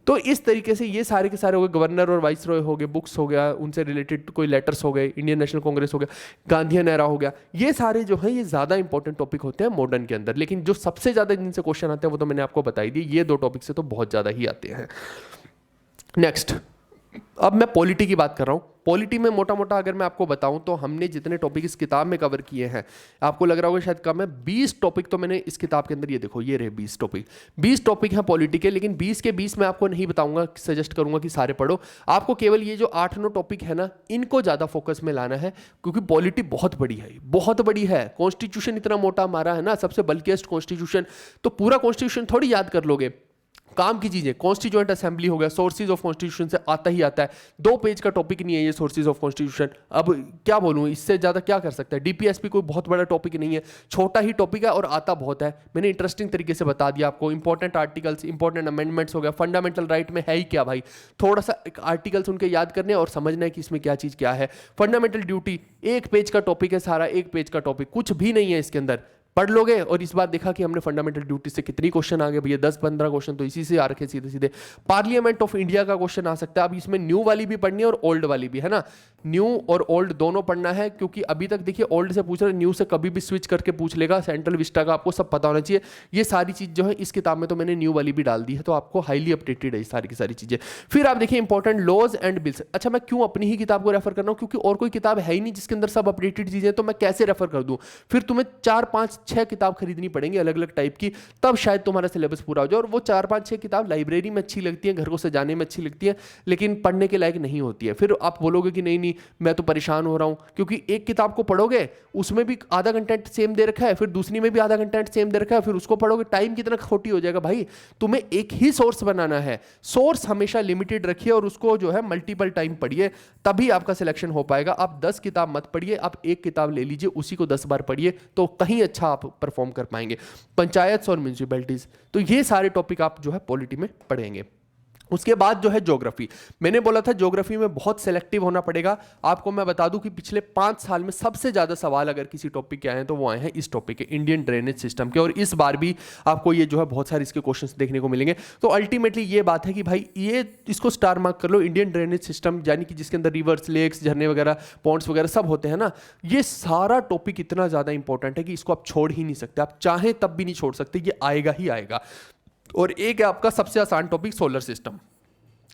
तो इस तरीके से ये सारे के सारे हो गए, गवर्नर और वाइस रॉय हो गए, बुक्स हो गया, उनसे रिलेटेड कोई लेटर्स हो गए, इंडियन नेशनल कांग्रेस हो गया, गांधीयन एरा हो गया, ये सारे जो है ये ज़्यादा इंपॉर्टेंट टॉपिक होते हैं मॉडर्न के अंदर। लेकिन जो सबसे ज़्यादा जिनसे क्वेश्चन आते हैं वो तो मैंने आपको बताई दी, ये 2 टॉपिक से तो बहुत ज़्यादा ही आते हैं। नेक्स्ट, अब मैं पॉलिटी की बात कर रहा हूँ। पॉलिटी में मोटा मोटा अगर मैं आपको बताऊं तो हमने जितने टॉपिक इस किताब में कवर किए हैं, आपको लग रहा होगा शायद कम है, 20 टॉपिक तो मैंने इस किताब के अंदर, ये देखो ये रहे 20 टॉपिक, 20 टॉपिक हैं पॉलिटी के। लेकिन 20 के 20 मैं आपको नहीं बताऊंगा, सजेस्ट करूंगा कि सारे पढ़ो। आपको केवल ये जो 8-9 टॉपिक है ना, इनको ज़्यादा फोकस में लाना है, क्योंकि पॉलिटी बहुत बड़ी है, बहुत बड़ी है। कॉन्स्टिट्यूशन इतना मोटा हमारा है ना, सबसे बल्किएस्ट कॉन्स्टिट्यूशन, तो पूरा कॉन्स्टिट्यूशन थोड़ी याद कर लोगे। काम की चीजें, कॉन्स्टिट्यूएंट असेंबली हो गया, सोर्सेज ऑफ कॉन्स्टिट्यूशन से आता ही आता है। 2 पेज का टॉपिक नहीं है ये सोर्सेज ऑफ कॉन्स्टिट्यूशन। अब क्या बोलूं, इससे ज्यादा क्या कर सकता है। डीपीएसपी कोई बहुत बड़ा टॉपिक नहीं है, छोटा ही टॉपिक है और आता बहुत है। मैंने इंटरेस्टिंग तरीके से बता दिया आपको। इंपॉर्टेंट आर्टिकल्स, इंपॉर्टेंट अमेंडमेंट्स हो गया, फंडामेंटल राइट में है ही क्या भाई, थोड़ा सा आर्टिकल्स उनके याद करने और समझना है कि इसमें क्या चीज क्या है। फंडामेंटल ड्यूटी 1 पेज का टॉपिक है सारा, 1 पेज का टॉपिक, कुछ भी नहीं है इसके अंदर। पढ़ लोगे और इस बार देखा कि हमने फंडामेंटल ड्यूटी से कितनी क्वेश्चन आ गए भैया, 10-15 क्वेश्चन तो इसी से आ रखे सीधे सीधे। पार्लियामेंट ऑफ इंडिया का क्वेश्चन आ सकता है। अब इसमें न्यू वाली भी पढ़नी है और ओल्ड वाली भी, है ना, न्यू और ओल्ड दोनों पढ़ना है, क्योंकि अभी तक देखिए ओल्ड से पूछ रहे, न्यू से कभी भी स्विच करके पूछ लेगा। सेंट्रल विस्टा का आपको सब पता होना चाहिए। ये सारी चीज जो है इस किताब में तो मैंने न्यू वाली भी डाल दी है, तो आपको हाईली अपडेटेड है सारी की सारी चीजें। फिर आप देखिए इंपॉर्टेंट लॉज एंड बिल्स। अच्छा, मैं क्यों अपनी ही किताब को रेफर कर रहा हूँ, क्योंकि और कोई किताब है ही नहीं जिसके अंदर सब अपडेटेड चीजें, तो मैं कैसे रेफर कर दूं। फिर तुम्हें 4-5-6 किताब खरीदनी पड़ेंगी अलग अलग टाइप की, तब शायद तुम्हारा सिलेबस पूरा हो जाए। और वो 4-5-6 किताब लाइब्रेरी में अच्छी लगती है, घर को सजाने में अच्छी लगती है, लेकिन पढ़ने के लायक नहीं होती है। फिर आप बोलोगे कि नहीं नहीं मैं तो परेशान हो रहा हूं, क्योंकि एक किताब को पढ़ोगे उसमें भी आधा कंटेंट सेम दे रखा है, फिर दूसरी में भी आधा कंटेंट सेम दे रखा है, फिर उसको पढ़ोगे टाइम कितना खोटी हो जाएगा भाई। तुम्हें एक ही सोर्स बनाना है, सोर्स हमेशा लिमिटेड रखिए और उसको जो है मल्टीपल टाइम पढ़िए, तभी आपका सिलेक्शन हो पाएगा। आप 10 किताब मत पढ़िए, आप एक किताब ले लीजिए, उसी को 10 बार पढ़िए, तो कहीं अच्छा आप परफॉर्म कर पाएंगे। पंचायत और म्यूनिसिपैलिटीज, तो ये सारे टॉपिक आप जो है पॉलिटी में पढ़ेंगे। उसके बाद जो है ज्योग्राफी। मैंने बोला था ज्योग्राफी में बहुत सेलेक्टिव होना पड़ेगा। आपको मैं बता दूं कि पिछले 5 साल में सबसे ज्यादा सवाल अगर किसी टॉपिक के आए हैं तो वो आए हैं इस टॉपिक के, इंडियन ड्रेनेज सिस्टम के। और इस बार भी आपको ये जो है बहुत सारे इसके क्वेश्चंस देखने को मिलेंगे। तो अल्टीमेटली ये बात है कि भाई ये इसको स्टार मार्क कर लो, इंडियन ड्रेनेज सिस्टम, यानी कि जिसके अंदर रिवर्स, लेक्स, झरने वगैरह, पॉन्ड्स वगैरह सब होते हैं ना। ये सारा टॉपिक इतना ज्यादा इंपॉर्टेंट है कि इसको आप छोड़ ही नहीं सकते, आप चाहें तब भी नहीं छोड़ सकते, ये आएगा ही आएगा। और एक है आपका सबसे आसान टॉपिक सोलर सिस्टम।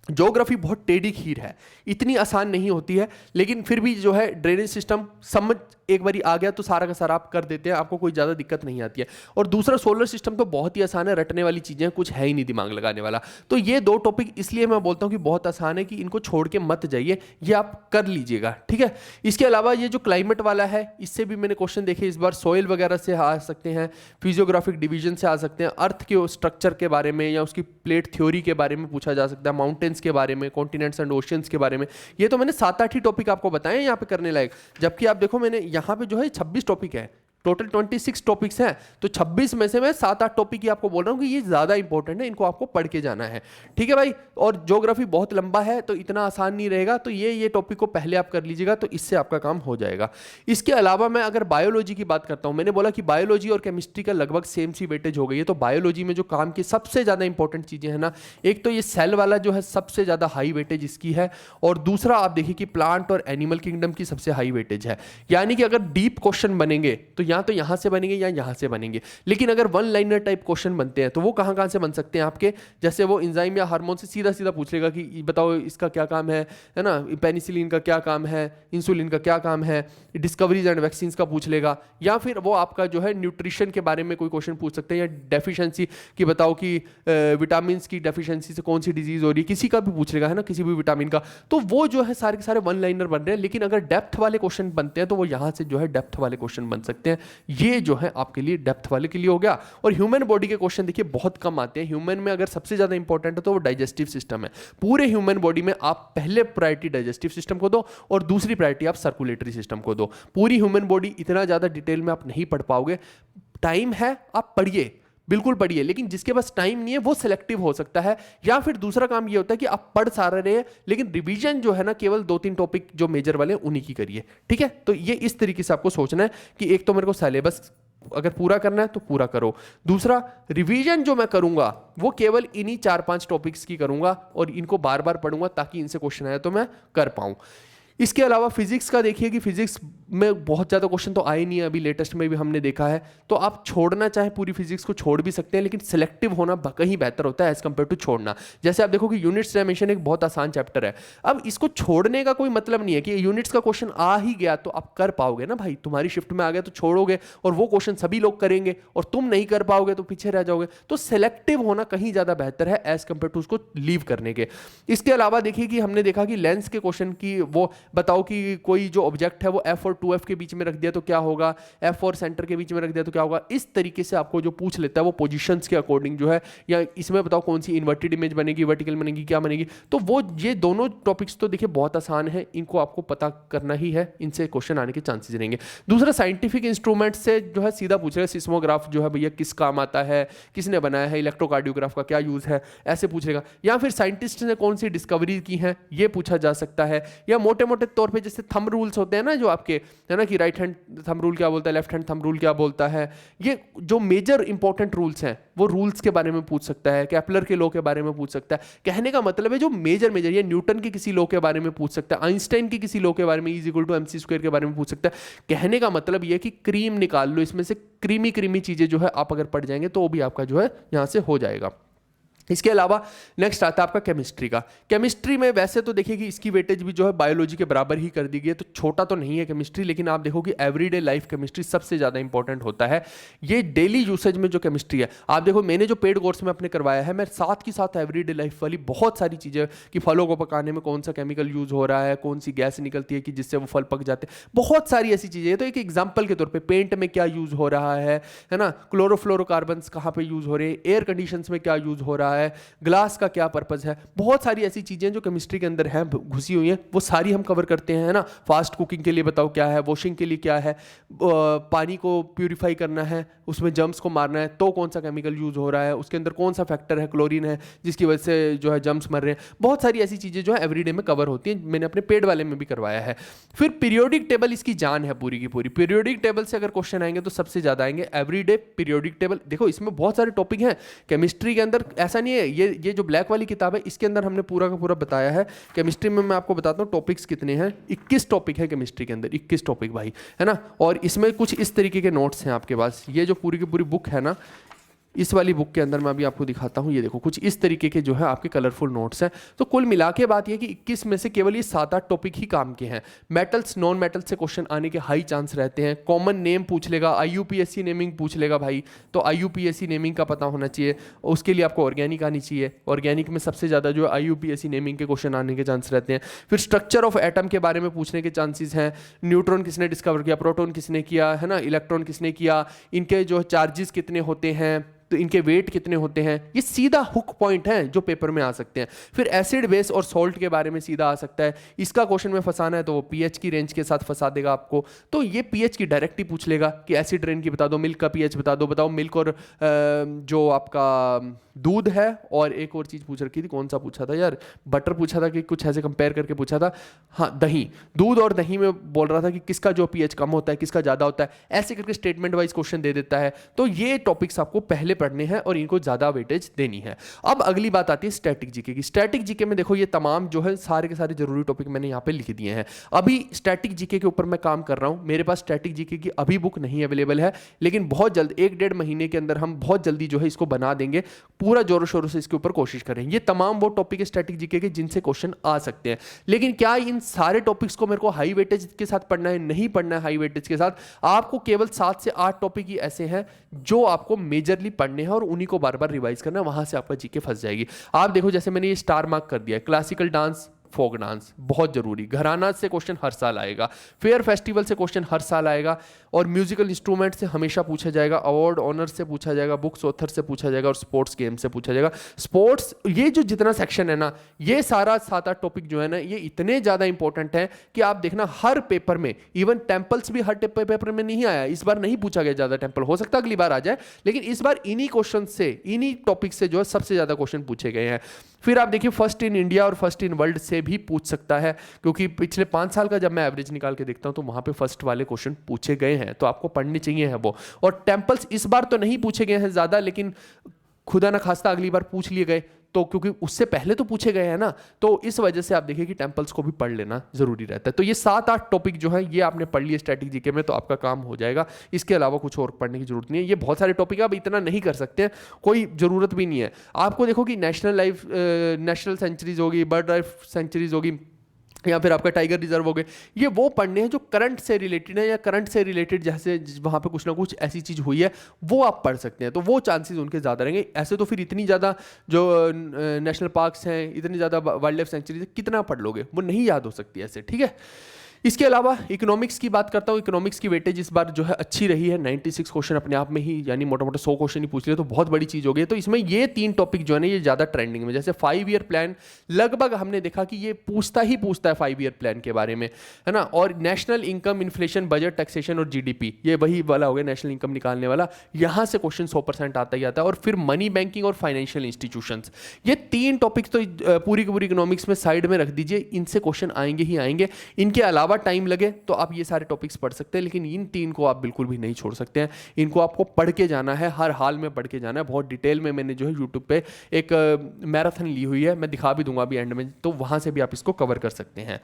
ज्योग्राफी बहुत टेढ़ी खीर है, इतनी आसान नहीं होती है, लेकिन फिर भी जो है ड्रेनेज सिस्टम समझ एक बारी आ गया तो सारा का सारा आप कर देते हैं, आपको कोई ज़्यादा दिक्कत नहीं आती है। और दूसरा सोलर सिस्टम तो बहुत ही आसान है, रटने वाली चीज़ें कुछ है ही नहीं दिमाग लगाने वाला। तो ये दो टॉपिक इसलिए मैं बोलता हूँ कि बहुत आसान है कि इनको छोड़ के मत जाइए, ये आप कर लीजिएगा, ठीक है। इसके अलावा ये जो क्लाइमेट वाला है इससे भी मैंने क्वेश्चन देखे इस बार, सॉइल वगैरह से आ सकते हैं, फिजियोग्राफिक डिवीजन से आ सकते हैं, अर्थ के स्ट्रक्चर के बारे में या उसकी प्लेट थ्योरी के बारे में पूछा जा सकता है, माउंटेन्स के बारे में, कॉन्टिनेंट्स एंड ओशियंस के बारे में। ये तो मैंने 7-8 ही टॉपिक आपको बताए हैं यहाँ पे करने लायक, जबकि आप देखो मैंने यहाँ पे जो है 26 टॉपिक है, टोटल 26 टॉपिक्स हैं, तो 26 में से मैं 7-8 टॉपिक ही आपको बोल रहा हूँ कि ये ज़्यादा इंपॉर्टेंट है, इनको आपको पढ़ के जाना है, ठीक है भाई। और ज्योग्राफी बहुत लंबा है तो इतना आसान नहीं रहेगा, तो ये टॉपिक को पहले आप कर लीजिएगा, तो इससे आपका काम हो जाएगा। इसके अलावा मैं अगर बायोलॉजी की बात करता हूँ, मैंने बोला कि बायोलॉजी और केमिस्ट्री का लगभग सेम सी वेटेज हो गई है, तो बायोलॉजी में जो काम की सबसे ज़्यादा इंपॉर्टेंट चीज़ें हैं ना, एक तो ये सेल वाला जो है सबसे ज़्यादा हाई वेटेज इसकी है, और दूसरा आप देखिए कि प्लांट और एनिमल किंगडम की सबसे हाई वेटेज है। यानी कि अगर डीप क्वेश्चन बनेंगे तो या तो यहाँ से बनेंगे या यहाँ से बनेंगे, लेकिन अगर वन लाइनर टाइप क्वेश्चन बनते हैं तो वो कहाँ से बन सकते हैं आपके, जैसे वो एंजाइम या हार्मोन से सीधा सीधा पूछ लेगा कि बताओ इसका क्या काम है ना, पेनिसिलिन का क्या काम है, इंसुलिन का क्या काम है, डिस्कवरीज एंड वैक्सीन्स का पूछ लेगा, या फिर वो आपका जो है न्यूट्रिशन के बारे में कोई क्वेश्चन पूछ सकते हैं, या डेफिशिएंसी की बताओ कि विटामिन की डेफिशिएंसी से कौन सी डिजीज हो रही है, किसी का भी पूछ लेगा है ना, किसी भी विटामिन का। तो वो जो है सारे के सारे वन लाइनर बन रहे हैं, लेकिन अगर डेप्थ वाले क्वेश्चन बनते हैं तो वो यहाँ से जो है डेप्थ वाले क्वेश्चन बन सकते हैं। ये जो है आपके लिए डेप्थ वाले के लिए हो गया। और ह्यूमन बॉडी के क्वेश्चन देखिए बहुत कम आते हैं। ह्यूमन में अगर सबसे ज्यादा इंपॉर्टेंट है तो वो डाइजेस्टिव सिस्टम है। पूरे ह्यूमन बॉडी में आप पहले प्रायोरिटी डाइजेस्टिव सिस्टम को दो और दूसरी प्रायोरिटी आप सर्कुलेटरी सिस्टम को दो। पूरी ह्यूमन बॉडी इतना ज्यादा डिटेल में आप नहीं पढ़ पाओगे। टाइम है आप पढ़िए, बिल्कुल पढ़िए, लेकिन जिसके पास टाइम नहीं है वो सिलेक्टिव हो सकता है। या फिर दूसरा काम ये होता है कि आप पढ़ सारे रहे, लेकिन रिवीजन जो है ना केवल 2-3 टॉपिक जो मेजर वाले उन्हीं की करिए, ठीक है। तो ये इस तरीके से आपको सोचना है कि एक तो मेरे को सिलेबस अगर पूरा करना है तो पूरा करो, दूसरा रिवीजन जो मैं करूंगा वो केवल इन्हीं 4-5 टॉपिक्स की करूंगा और इनको बार बार पढ़ूंगा ताकि इनसे क्वेश्चन आए तो मैं कर पाऊं। इसके अलावा फिजिक्स का देखिए कि फिजिक्स में बहुत ज़्यादा क्वेश्चन तो आए नहीं है, अभी लेटेस्ट में भी हमने देखा है। तो आप छोड़ना चाहे पूरी फिजिक्स को छोड़ भी सकते हैं, लेकिन सिलेक्टिव होना कहीं बेहतर होता है एज कंपेयर टू छोड़ना। जैसे आप देखो कि यूनिट्स डायमेंशन एक बहुत आसान चैप्टर है। अब इसको छोड़ने का कोई मतलब नहीं है कि यूनिट्स का क्वेश्चन आ ही गया तो आप कर पाओगे ना भाई, तुम्हारी शिफ्ट में आ गया तो छोड़ोगे और वो क्वेश्चन सभी लोग करेंगे और तुम नहीं कर पाओगे तो पीछे रह जाओगे। तो सिलेक्टिव होना कहीं ज़्यादा बेहतर है एज कंपेयर टू उसको लीव करने के। इसके अलावा देखिए कि हमने देखा कि लेंस के क्वेश्चन की वो बताओ कि कोई जो ऑब्जेक्ट है वो f और 2f के बीच में रख दिया तो क्या होगा, f और सेंटर के बीच में रख दिया तो क्या होगा। इस तरीके से आपको जो पूछ लेता है वो पोजीशंस के अकॉर्डिंग जो है, या इसमें बताओ कौन सी इन्वर्टेड इमेज बनेगी, वर्टिकल बनेगी, क्या बनेगी। तो वो ये दोनों टॉपिक्स तो देखिए बहुत आसान है, इनको आपको पता करना ही है, इनसे क्वेश्चन आने के चांसेस रहेंगे। दूसरा साइंटिफिक इंस्ट्रूमेंट से जो है सीधा पूछ रहे हैं सिस्मोग्राफ जो है भैया किस काम आता है, किसने बनाया है, इलेक्ट्रोकार्डियोग्राफ का क्या यूज है, ऐसे पूछेगा। या फिर साइंटिस्ट ने कौन सी डिस्कवरी की है ये पूछा जा सकता है। या मोटे मोटे तौर पर जैसे थंब रूल्स होते हैं ना जो आपके, है ना, कि राइट हैंड थंब रूल क्या बोलता है, लेफ्ट हैंड थंब रूल क्या बोलता है, ये जो मेजर इंपॉर्टेंट रूल्स हैं वो रूल्स के बारे में पूछ सकता है, केपलर के लॉ के बारे में पूछ सकता है। कहने का मतलब है जो मेजर ये न्यूटन के किसी लॉ के बारे में पूछ सकता है, आइंस्टाइन के किसी लॉ के बारे में E=mc² के बारे में पूछ सकता है। कहने का मतलब ये कि क्रीम निकाल लो, इसमें से क्रीमी चीजें जो है आप अगर पढ़ जाएंगे तो वो भी आपका जो है यहां से हो जाएगा। इसके अलावा नेक्स्ट आता है आपका केमिस्ट्री का। केमिस्ट्री में वैसे तो देखिए कि इसकी वेटेज भी जो है बायोलॉजी के बराबर ही कर दी गई है, तो छोटा तो नहीं है केमिस्ट्री, लेकिन आप देखो कि एवरीडे लाइफ केमिस्ट्री सबसे ज़्यादा इंपॉर्टेंट होता है। ये डेली यूसेज में जो केमिस्ट्री है, आप देखो मैंने जो पेड कोर्स में अपने करवाया है, मैं साथ के साथ एवरीडे लाइफ वाली बहुत सारी चीज़ें कि फलों को पकाने में कौन सा केमिकल यूज हो रहा है, कौन सी गैस निकलती है कि जिससे वो फल पक जाते हैं, बहुत सारी ऐसी चीज़ें। तो एक एग्जाम्पल के तौर पर पेंट में क्या यूज हो रहा है ना, क्लोरोफ्लोरोकार्बन्स कहाँ पर यूज हो रहे हैं, एयर कंडीशंस में क्या यूज हो रहा है, ग्लास का क्या पर्पस है, बहुत सारी ऐसी चीजें जो केमिस्ट्री के अंदर हैं घुसी हुई हैं, वो सारी हम कवर करते हैं, है ना। फास्ट कुकिंग के लिए बताओ क्या है, वॉशिंग के लिए क्या है, पानी को प्यूरिफाई करना है, उसमें जर्म्स को मारना है तो कौन सा केमिकल यूज हो रहा है, उसके अंदर कौन सा फैक्टर है, क्लोरीन है, जिसकी वजह से जो है जर्म्स मर रहे हैं। बहुत सारी ऐसी चीजें जो है एवरीडे में कवर होती हैं, मैंने अपने पेड वाले में भी करवाया है। फिर पीरियोडिक टेबल इसकी जान है पूरी की पूरी। पीरियोडिक टेबल से अगर क्वेश्चन आएंगे तो सबसे ज्यादा आएंगे एवरीडे पीरियोडिक टेबल। देखो इसमें बहुत सारे टॉपिक हैं केमिस्ट्री के अंदर, ऐसा नहीं है ये जो ब्लैक वाली किताब है इसके अंदर हमने पूरा का पूरा बताया है। केमिस्ट्री में मैं आपको बताता हूँ टॉपिक्स कितने हैं, 21 टॉपिक है केमिस्ट्री के अंदर, 21 टॉपिक भाई, है ना। और इसमें कुछ इस तरीके के नोट्स हैं आपके पास। ये जो पूरी की पूरी बुक है ना, इस वाली बुक के अंदर मैं अभी आपको दिखाता हूँ, ये देखो कुछ इस तरीके के जो है आपके कलरफुल नोट्स हैं। तो कुल मिला के बात ये कि 21 में से केवल ये 7-8 टॉपिक ही काम के हैं। मेटल्स नॉन मेटल्स से क्वेश्चन आने के हाई चांस रहते हैं। कॉमन नेम पूछ लेगा, IUPAC नेमिंग पूछ लेगा भाई, तो IUPAC नेमिंग का पता होना चाहिए। उसके लिए आपको ऑर्गेनिक आनी चाहिए, ऑर्गेनिक में सबसे ज़्यादा जो है IUPAC नेमिंग के क्वेश्चन आने के चांस रहते हैं। फिर स्ट्रक्चर ऑफ एटम के बारे में पूछने के चांसेस हैं। न्यूट्रॉन किसने डिस्कवर किया, प्रोटॉन किसने किया, है ना, इलेक्ट्रॉन किसने किया, इनके जो चार्जेस कितने होते हैं, तो इनके वेट कितने होते हैं, ये सीधा हुक पॉइंट है जो पेपर में आ सकते हैं। फिर एसिड बेस और सॉल्ट के बारे में सीधा आ सकता है। इसका क्वेश्चन में फंसाना है तो वो पीएच की रेंज के साथ फंसा देगा आपको। तो ये पीएच की डायरेक्ट ही पूछ लेगा कि एसिड रेन की बता दो, मिल्क का पीएच बता दो, बताओ मिल्क और जो आपका दूध है, और एक और चीज़ पूछ रखी थी, कौन सा पूछा था यार, बटर पूछा था कि कुछ ऐसे कंपेयर करके पूछा था, हाँ दही, दूध और दही में बोल रहा था कि किसका जो पीएच कम होता है किसका ज़्यादा होता है, ऐसे करके स्टेटमेंट वाइज क्वेश्चन दे देता है। तो ये टॉपिक्स आपको पहले पढ़ने हैं और इनको ज़्यादा वेटेज देनी है। अब अगली बात आती है स्टैटिक जीके की। स्टैटिक जीके में देखो ये तमाम जो है सारे के सारे जरूरी टॉपिक मैंने यहाँ पे लिख दिए हैं। अभी स्टैटिक जीके के ऊपर मैं काम कर रहा हूँ, मेरे पास स्टैटिक जीके की अभी बुक नहीं अवेलेबल है, लेकिन बहुत जल्द 1-1.5 महीने के अंदर हम बहुत जल्दी जो है इसको बना देंगे, पूरा जोरों शोरों से इसके ऊपर कोशिश करें। ये तमाम वो टॉपिक है स्टैटिक जीके के जिनसे क्वेश्चन आ सकते हैं। लेकिन क्या इन सारे टॉपिक्स को मेरे को हाई वेटेज के साथ पढ़ना है? नहीं पढ़ना है हाई वेटेज के साथ। आपको केवल 7 से 8 टॉपिक ही ऐसे हैं जो आपको मेजरली पढ़ने हैं और उन्हीं को बार बार रिवाइज करना, वहां से आपका जीके फंस जाएगी। आप देखो जैसे मैंने ये स्टार मार्क कर दिया है, क्लासिकल डांस, फोक डांस बहुत जरूरी, घराना से क्वेश्चन हर साल आएगा, फेयर फेस्टिवल से क्वेश्चन हर साल आएगा, और म्यूजिकल इंस्ट्रूमेंट से हमेशा पूछा जाएगा, अवार्ड ऑनर से पूछा जाएगा, बुक्स ऑथर से पूछा जाएगा, और स्पोर्ट्स गेम से पूछा जाएगा। स्पोर्ट्स ये जो जितना सेक्शन है ना, ये सारा 7-8 टॉपिक जो है ना, ये इतने ज्यादा इंपॉर्टेंट है कि आप देखना हर पेपर में, इवन टेम्पल्स भी हर पेपर में नहीं आया, इस बार नहीं पूछा गया ज्यादा टेम्पल, हो सकता है अगली बार आ जाए, लेकिन इस बार इन्हीं क्वेश्चन से, इन्हीं टॉपिक से जो है सबसे ज्यादा क्वेश्चन पूछे गए हैं। फिर आप देखिए फर्स्ट इन इंडिया और फर्स्ट इन वर्ल्ड से भी पूछ सकता है, क्योंकि पिछले 5 साल का जब मैं एवरेज निकाल के देखता हूं तो वहां पे फर्स्ट वाले क्वेश्चन पूछे गए हैं, तो आपको पढ़ने चाहिए है वो। और टेम्पल्स इस बार तो नहीं पूछे गए हैं ज्यादा, लेकिन खुदा ना खास्ता अगली बार पूछ लिए गए, तो क्योंकि उससे पहले तो पूछे गए हैं ना, तो इस वजह से आप देखिए कि टेम्पल्स को भी पढ़ लेना जरूरी रहता है। तो ये 7-8 टॉपिक जो है ये आपने पढ़ लिए स्टैटिक जीके में, तो आपका काम हो जाएगा। इसके अलावा कुछ और पढ़ने की जरूरत नहीं है। ये बहुत सारे टॉपिक आप इतना नहीं कर सकते, कोई जरूरत भी नहीं है। आपको देखो कि नेशनल सेंचुरीज होगी, बर्ड लाइफ सेंचुरीज होगी, या फिर आपका टाइगर रिजर्व हो गए, ये वो पढ़ने हैं जो करंट से रिलेटेड है, या करंट से रिलेटेड जैसे वहाँ पे कुछ ना कुछ ऐसी चीज़ हुई है वो आप पढ़ सकते हैं, तो वो चांसेस उनके ज़्यादा रहेंगे। ऐसे तो फिर इतनी ज़्यादा जो नेशनल पार्क्स हैं, इतनी ज़्यादा वाइल्ड लाइफ सेंचुरीज, कितना पढ़ लोगे, वो नहीं याद हो सकती ऐसे, ठीक है। इसके अलावा इकोनॉमिक्स की बात करता हूँ। इकोनॉमिक्स की वेटेज इस बार जो है अच्छी रही है, 96 क्वेश्चन अपने आप में ही, यानी मोटा मोटा 100 क्वेश्चन ही पूछ लिया, तो बहुत बड़ी चीज़ हो गई। तो इसमें ये 3 टॉपिक जो है ना ये ज़्यादा ट्रेंडिंग में, जैसे 5 ईयर प्लान, लगभग हमने देखा कि ये पूछता है 5 ईयर प्लान के बारे में, है ना। और national income, inflation, budget, taxation और जीडीपी, ये वही वाला हो गया नेशनल इनकम निकालने वाला, यहाँ से क्वेश्चन 100% आता ही आता है। और फिर मनी बैंकिंग और फाइनेंशियल इंस्टीट्यूशंस, ये 3 टॉपिक्स तो पूरी की पूरी इकोनॉमिक्स में साइड में रख दीजिए, इनसे क्वेश्चन आएंगे ही आएंगे। इनके अलावा टाइम लगे तो आप ये सारे टॉपिक्स पढ़ सकते हैं, लेकिन इन 3 को आप बिल्कुल भी नहीं छोड़ सकते हैं। इनको आपको पढ़ के जाना है, हर हाल में पढ़ के जाना है। बहुत डिटेल में मैंने जो है यूट्यूब पे एक मैराथन ली हुई है, मैं दिखा भी दूंगा अभी एंड में, तो वहां से भी आप इसको कवर कर सकते हैं।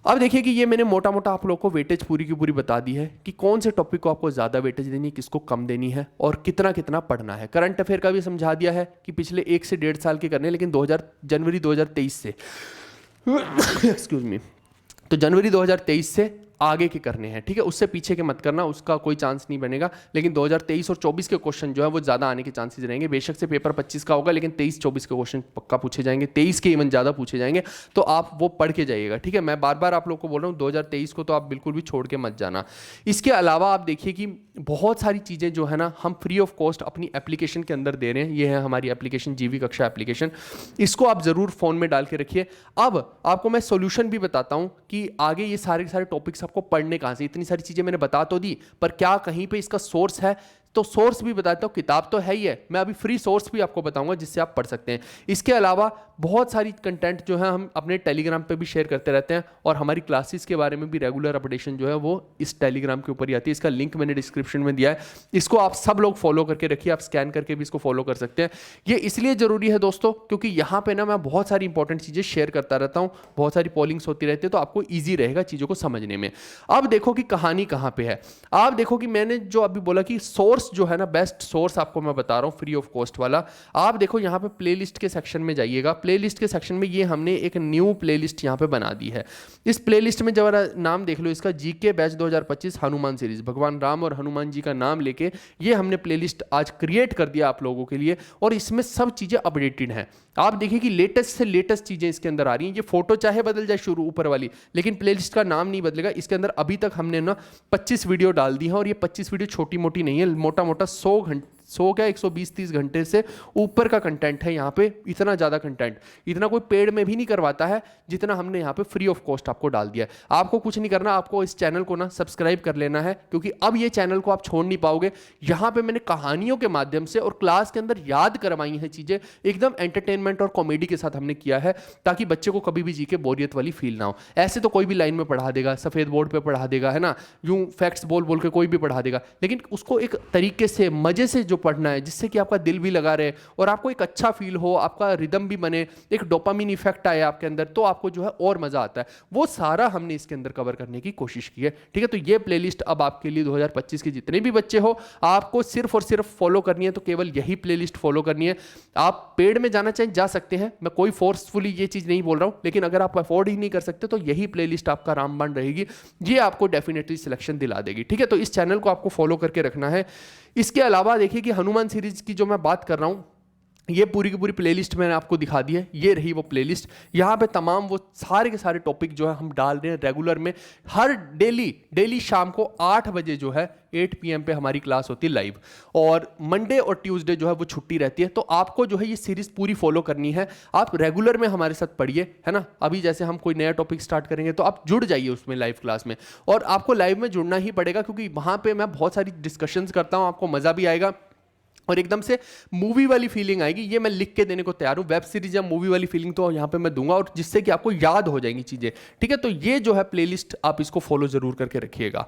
अब देखिए कि ये मैंने मोटा मोटा आप लोगों को वेटेज पूरी की पूरी बता दी है कि कौन से टॉपिक को आपको ज़्यादा वेटेज देनी है, किसको कम देनी है, और कितना कितना पढ़ना है। करंट अफेयर का भी समझा दिया है कि पिछले 1 से 1.5 साल के करने, लेकिन जनवरी 2023 से एक्सक्यूज मी, तो जनवरी 2023 से आगे के करने हैं, ठीक है। उससे पीछे के मत करना, उसका कोई चांस नहीं बनेगा। लेकिन 2023 और 24 के क्वेश्चन जो है वो ज़्यादा आने के चांसेस रहेंगे। बेशक से पेपर 25 का होगा, लेकिन 23-24 के क्वेश्चन पक्का पूछे जाएंगे, 23 के इवन ज़्यादा पूछे जाएंगे, तो आप वो पढ़ के जाइएगा, ठीक है। मैं बार बार आप लोग को बोल रहा हूँ 2023 को तो आप बिल्कुल भी छोड़ के मत जाना। इसके अलावा आप देखिए कि बहुत सारी चीज़ें जो है ना हम फ्री ऑफ कॉस्ट अपनी एप्लीकेशन के अंदर दे रहे हैं। ये है हमारी एप्लीकेशन, जीवी कक्षा एप्लीकेशन, इसको आप ज़रूर फ़ोन में डाल के रखिए। अब आपको मैं सोल्यूशन भी बताता हूँ कि आगे ये सारे के सारे टॉपिक्स आपको पढ़ने कहाँ से, इतनी सारी चीजें मैंने बता तो दी, पर क्या कहीं पे इसका सोर्स है, तो सोर्स भी बताता हूँ। किताब तो है ही है, मैं अभी फ्री सोर्स भी आपको बताऊंगा जिससे आप पढ़ सकते हैं। इसके अलावा बहुत सारी कंटेंट जो है हम अपने टेलीग्राम पे भी शेयर करते रहते हैं, और हमारी क्लासेस के बारे में भी रेगुलर अपडेशन जो है वो इस टेलीग्राम के ऊपर ही आती है। इसका लिंक मैंने डिस्क्रिप्शन में दिया है, इसको आप सब लोग फॉलो करके रखिए, आप स्कैन करके भी इसको फॉलो कर सकते हैं। ये इसलिए जरूरी है दोस्तों क्योंकि यहाँ पे ना मैं बहुत सारी इंपॉर्टेंट चीजें शेयर करता रहता हूँ, बहुत सारी पॉलिंग्स होती रहती है, तो आपको ईजी रहेगा चीजों को समझने में। अब देखो कि कहानी कहाँ पे है। आप देखो कि मैंने जो अभी बोला कि सोर्स सोर्स जो है ना, बेस्ट सोर्स आपको मैं बता रहा हूँ फ्री ऑफ कॉस्ट वाला। आप देखो यहाँ पे प्लेलिस्ट के सेक्शन में जाइएगा, प्लेलिस्ट के सेक्शन में ये हमने एक न्यू प्लेलिस्ट यहाँ पे बना दी है। इस प्लेलिस्ट में जब नाम देख लो इसका, जीके बैच 2025 हनुमान सीरीज, भगवान राम और हनुमान जी का नाम लेके ये हमने प्लेलिस्ट आज क्रिएट कर दिया आप लोगों के लिए, और इसमें सब चीज़ें अपडेटेड हैं। आप देखिए कि लेटेस्ट से लेटेस्ट चीज़ें इसके अंदर आ रही हैं। ये फोटो चाहे बदल जाए शुरू ऊपर वाली, लेकिन प्लेलिस्ट का नाम नहीं बदलेगा। इसके अंदर अभी तक हमने ना 25 वीडियो डाल दी हैं, और ये 25 वीडियो छोटी मोटी नहीं है, मोटा मोटा 100 क्या 120-30 घंटे से ऊपर का कंटेंट है यहाँ पे। इतना ज़्यादा कंटेंट इतना कोई पेड में भी नहीं करवाता है जितना हमने यहाँ पे फ्री ऑफ कॉस्ट आपको डाल दिया है। आपको कुछ नहीं करना, आपको इस चैनल को ना सब्सक्राइब कर लेना है, क्योंकि अब ये चैनल को आप छोड़ नहीं पाओगे। यहाँ पे मैंने कहानियों के माध्यम से और क्लास के अंदर याद करवाई हैं चीज़ें, एकदम एंटरटेनमेंट और कॉमेडी के साथ हमने किया है, ताकि बच्चे को कभी भी जीके बोरियत वाली फील ना हो। ऐसे तो कोई भी लाइन में पढ़ा देगा, सफ़ेद बोर्ड पर पढ़ा देगा, है ना, यूं फैक्ट्स बोल बोल के कोई भी पढ़ा देगा, लेकिन उसको एक तरीके से मज़े से जो पढ़ना है, जिससे कि आपका दिल भी लगा रहे और आपको एक अच्छा फील हो, आपका रिदम भी बने, एक डोपामिन इफेक्ट आए आपके अंदर, तो आपको जो है और मजा आता है। वो सारा हमने इसके अंदर कवर करने की कोशिश की है। ठीक है, तो ये प्लेलिस्ट अब आपके लिए 2025 के जितने भी बच्चे हो, आपको सिर्फ और सिर्फ फॉलो करनी है, तो केवल यही प्लेलिस्ट फॉलो करनी है। आप पेड में जाना चाहें जा सकते हैं, मैं कोई फोर्सफुली ये चीज़ नहीं बोल रहा हूं, लेकिन अगर आप अफोर्ड ही नहीं कर सकते तो यही प्लेलिस्ट आपका रामबाण रहेगी, ये आपको डेफिनेटली सिलेक्शन दिला देगी। ठीक है, तो इस चैनल को आपको फॉलो करके रखना है। इसके अलावा देखिए कि हनुमान सीरीज की जो मैं बात कर रहा हूं, ये पूरी की पूरी प्लेलिस्ट मैंने आपको दिखा दी है। ये रही वो प्लेलिस्ट, यहाँ पे तमाम वो सारे के सारे टॉपिक जो है हम डाल रहे हैं रेगुलर में। हर डेली शाम को 8 बजे जो है 8 PM पे हमारी क्लास होती है लाइव, और मंडे और ट्यूसडे जो है वो छुट्टी रहती है। तो आपको जो है ये सीरीज पूरी फॉलो करनी है, आप रेगुलर में हमारे साथ पढ़िए, है ना। अभी जैसे हम कोई नया टॉपिक स्टार्ट करेंगे तो आप जुड़ जाइए उसमें लाइव क्लास में, और आपको लाइव में जुड़ना ही पड़ेगा, क्योंकि वहाँ पर मैं बहुत सारी डिस्कशंस करता हूँ, आपको मज़ा भी आएगा और एकदम से मूवी वाली फीलिंग आएगी। ये मैं लिख के देने को तैयार हूँ, वेब सीरीज या मूवी वाली फीलिंग तो यहाँ पे मैं दूंगा, और जिससे कि आपको याद हो जाएंगी चीज़ें। ठीक है, तो ये जो है प्लेलिस्ट आप इसको फॉलो जरूर करके रखिएगा।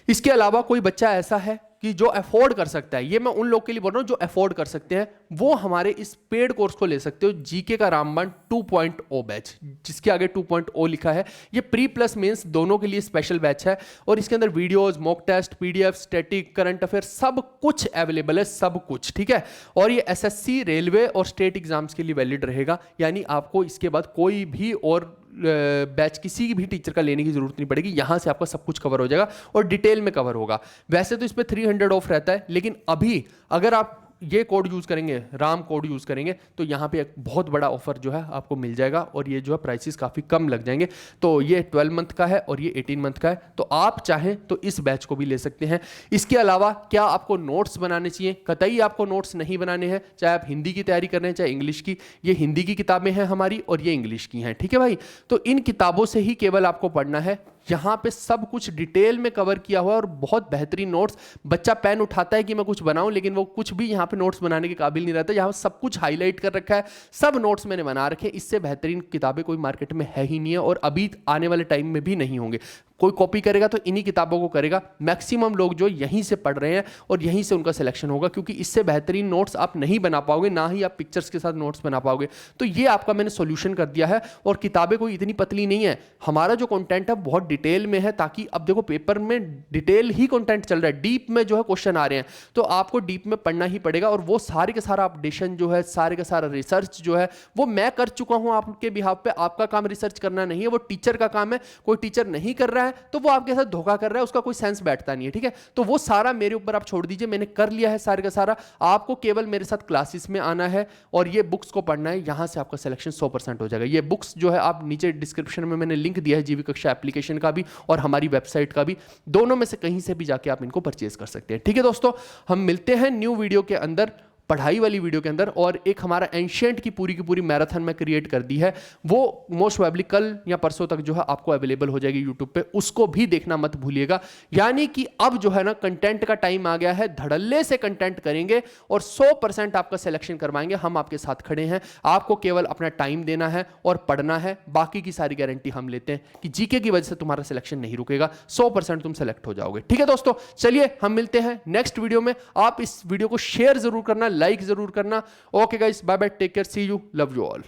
इसके अलावा कोई बच्चा ऐसा है कि जो अफोर्ड कर सकता है, ये मैं उन लोग के लिए बोल रहा हूँ जो अफोर्ड कर सकते हैं, वो हमारे इस पेड कोर्स को ले सकते हो, जीके का रामबाण 2.0 बैच, जिसके आगे 2.0 लिखा है। ये प्री प्लस मेंस दोनों के लिए स्पेशल बैच है, और इसके अंदर videos, mock test, PDF, static, current affair सब कुछ अवेलेबल है, सब कुछ। ठीक है, और ये एसएससी, रेलवे और स्टेट एग्जाम्स के लिए वैलिड रहेगा, यानी आपको इसके बाद कोई भी और बैच किसी भी टीचर का लेने की जरूरत नहीं पड़ेगी। यहां से आपका सब कुछ कवर हो जाएगा और डिटेल में कवर होगा। वैसे तो इस पे 300 ऑफ रहता है, लेकिन अभी अगर आप ये कोड यूज करेंगे, राम कोड यूज करेंगे, तो यहाँ पे एक बहुत बड़ा ऑफर जो है आपको मिल जाएगा, और ये जो है प्राइसेस काफ़ी कम लग जाएंगे। तो ये 12 मंथ का है और ये 18 मंथ का है, तो आप चाहें तो इस बैच को भी ले सकते हैं। इसके अलावा क्या आपको नोट्स बनाने चाहिए? कतई आपको नोट्स नहीं बनाने हैं, चाहे आप हिंदी की तैयारी कर रहे हैं चाहे इंग्लिश की। ये हिंदी की किताबें हैं हमारी और ये इंग्लिश की हैं। ठीक है भाई, तो इन किताबों से ही केवल आपको पढ़ना है। यहाँ पे सब कुछ डिटेल में कवर किया हुआ है और बहुत बेहतरीन नोट्स। बच्चा पेन उठाता है कि मैं कुछ बनाऊं, लेकिन वो कुछ भी यहाँ पे नोट्स बनाने के काबिल नहीं रहता। यहाँ सब कुछ हाईलाइट कर रखा है, सब नोट्स मैंने बना रखे। इससे बेहतरीन किताबें कोई मार्केट में है ही नहीं है, और अभी आने वाले टाइम में भी नहीं होंगे। कोई कॉपी करेगा तो इन्हीं किताबों को करेगा। मैक्सिमम लोग जो यहीं से पढ़ रहे हैं और यहीं से उनका सिलेक्शन होगा, क्योंकि इससे बेहतरीन नोट्स आप नहीं बना पाओगे, ना ही आप पिक्चर्स के साथ नोट्स बना पाओगे। तो ये आपका मैंने सॉल्यूशन कर दिया है, और किताबें कोई इतनी पतली नहीं है। हमारा जो कंटेंट है बहुत डिटेल में है, ताकि अब देखो पेपर में डिटेल ही कंटेंट चल रहा है, डीप में जो है क्वेश्चन आ रहे हैं, तो आपको डीप में पढ़ना ही पड़ेगा। और वो सारे का सारा अपडेशन जो है, सारे का सारा रिसर्च जो है, वो मैं कर चुका हूं आपके बिहाफ पे। आपका काम रिसर्च करना नहीं है, वो टीचर का काम है। कोई टीचर नहीं कर रहा है तो वो आपके साथ धोखा कर रहा है, उसका कोई सेंस बैठता नहीं है। ठीक है, तो वो सारा मेरे ऊपर आप छोड़ दीजिए, मैंने कर लिया है सारे का सारा। आपको केवल मेरे साथ क्लासेस में आना है और ये बुक्स को पढ़ना है, यहां से आपका सिलेक्शन 100% हो जाएगा। ये बुक्स जो है आप नीचे डिस्क्रिप्शन में मैंने लिंक दिया है, जीवी कक्षा एप्लीकेशन का भी और हमारी वेबसाइट का भी, दोनों में से कहीं से भी जाके आप इनको परचेज कर सकते हैं। ठीक है दोस्तों, हम मिलते हैं न्यू वीडियो के अंदर, पढ़ाई वाली वीडियो के अंदर। और एक हमारा एंशिएंट की पूरी मैराथन में क्रिएट कर दी है, वो मोस्ट प्रोबेबली कल या परसों तक जो है आपको अवेलेबल हो जाएगी यूट्यूब पे, उसको भी देखना मत भूलिएगा। यानी कि अब जो है ना कंटेंट का टाइम आ गया है, धड़ल्ले से कंटेंट करेंगे और 100% आपका सिलेक्शन करवाएंगे। हम आपके साथ खड़े हैं, आपको केवल अपना टाइम देना है और पढ़ना है। बाकी की सारी गारंटी हम लेते हैं कि जीके की वजह से तुम्हारा सिलेक्शन नहीं रुकेगा, 100% तुम सेलेक्ट हो जाओगे। ठीक है दोस्तों, चलिए हम मिलते हैं नेक्स्ट वीडियो में। आप इस वीडियो को शेयर जरूर करना, लाइक जरूर करना। Okay guys, bye bye, take care, see you, love you all.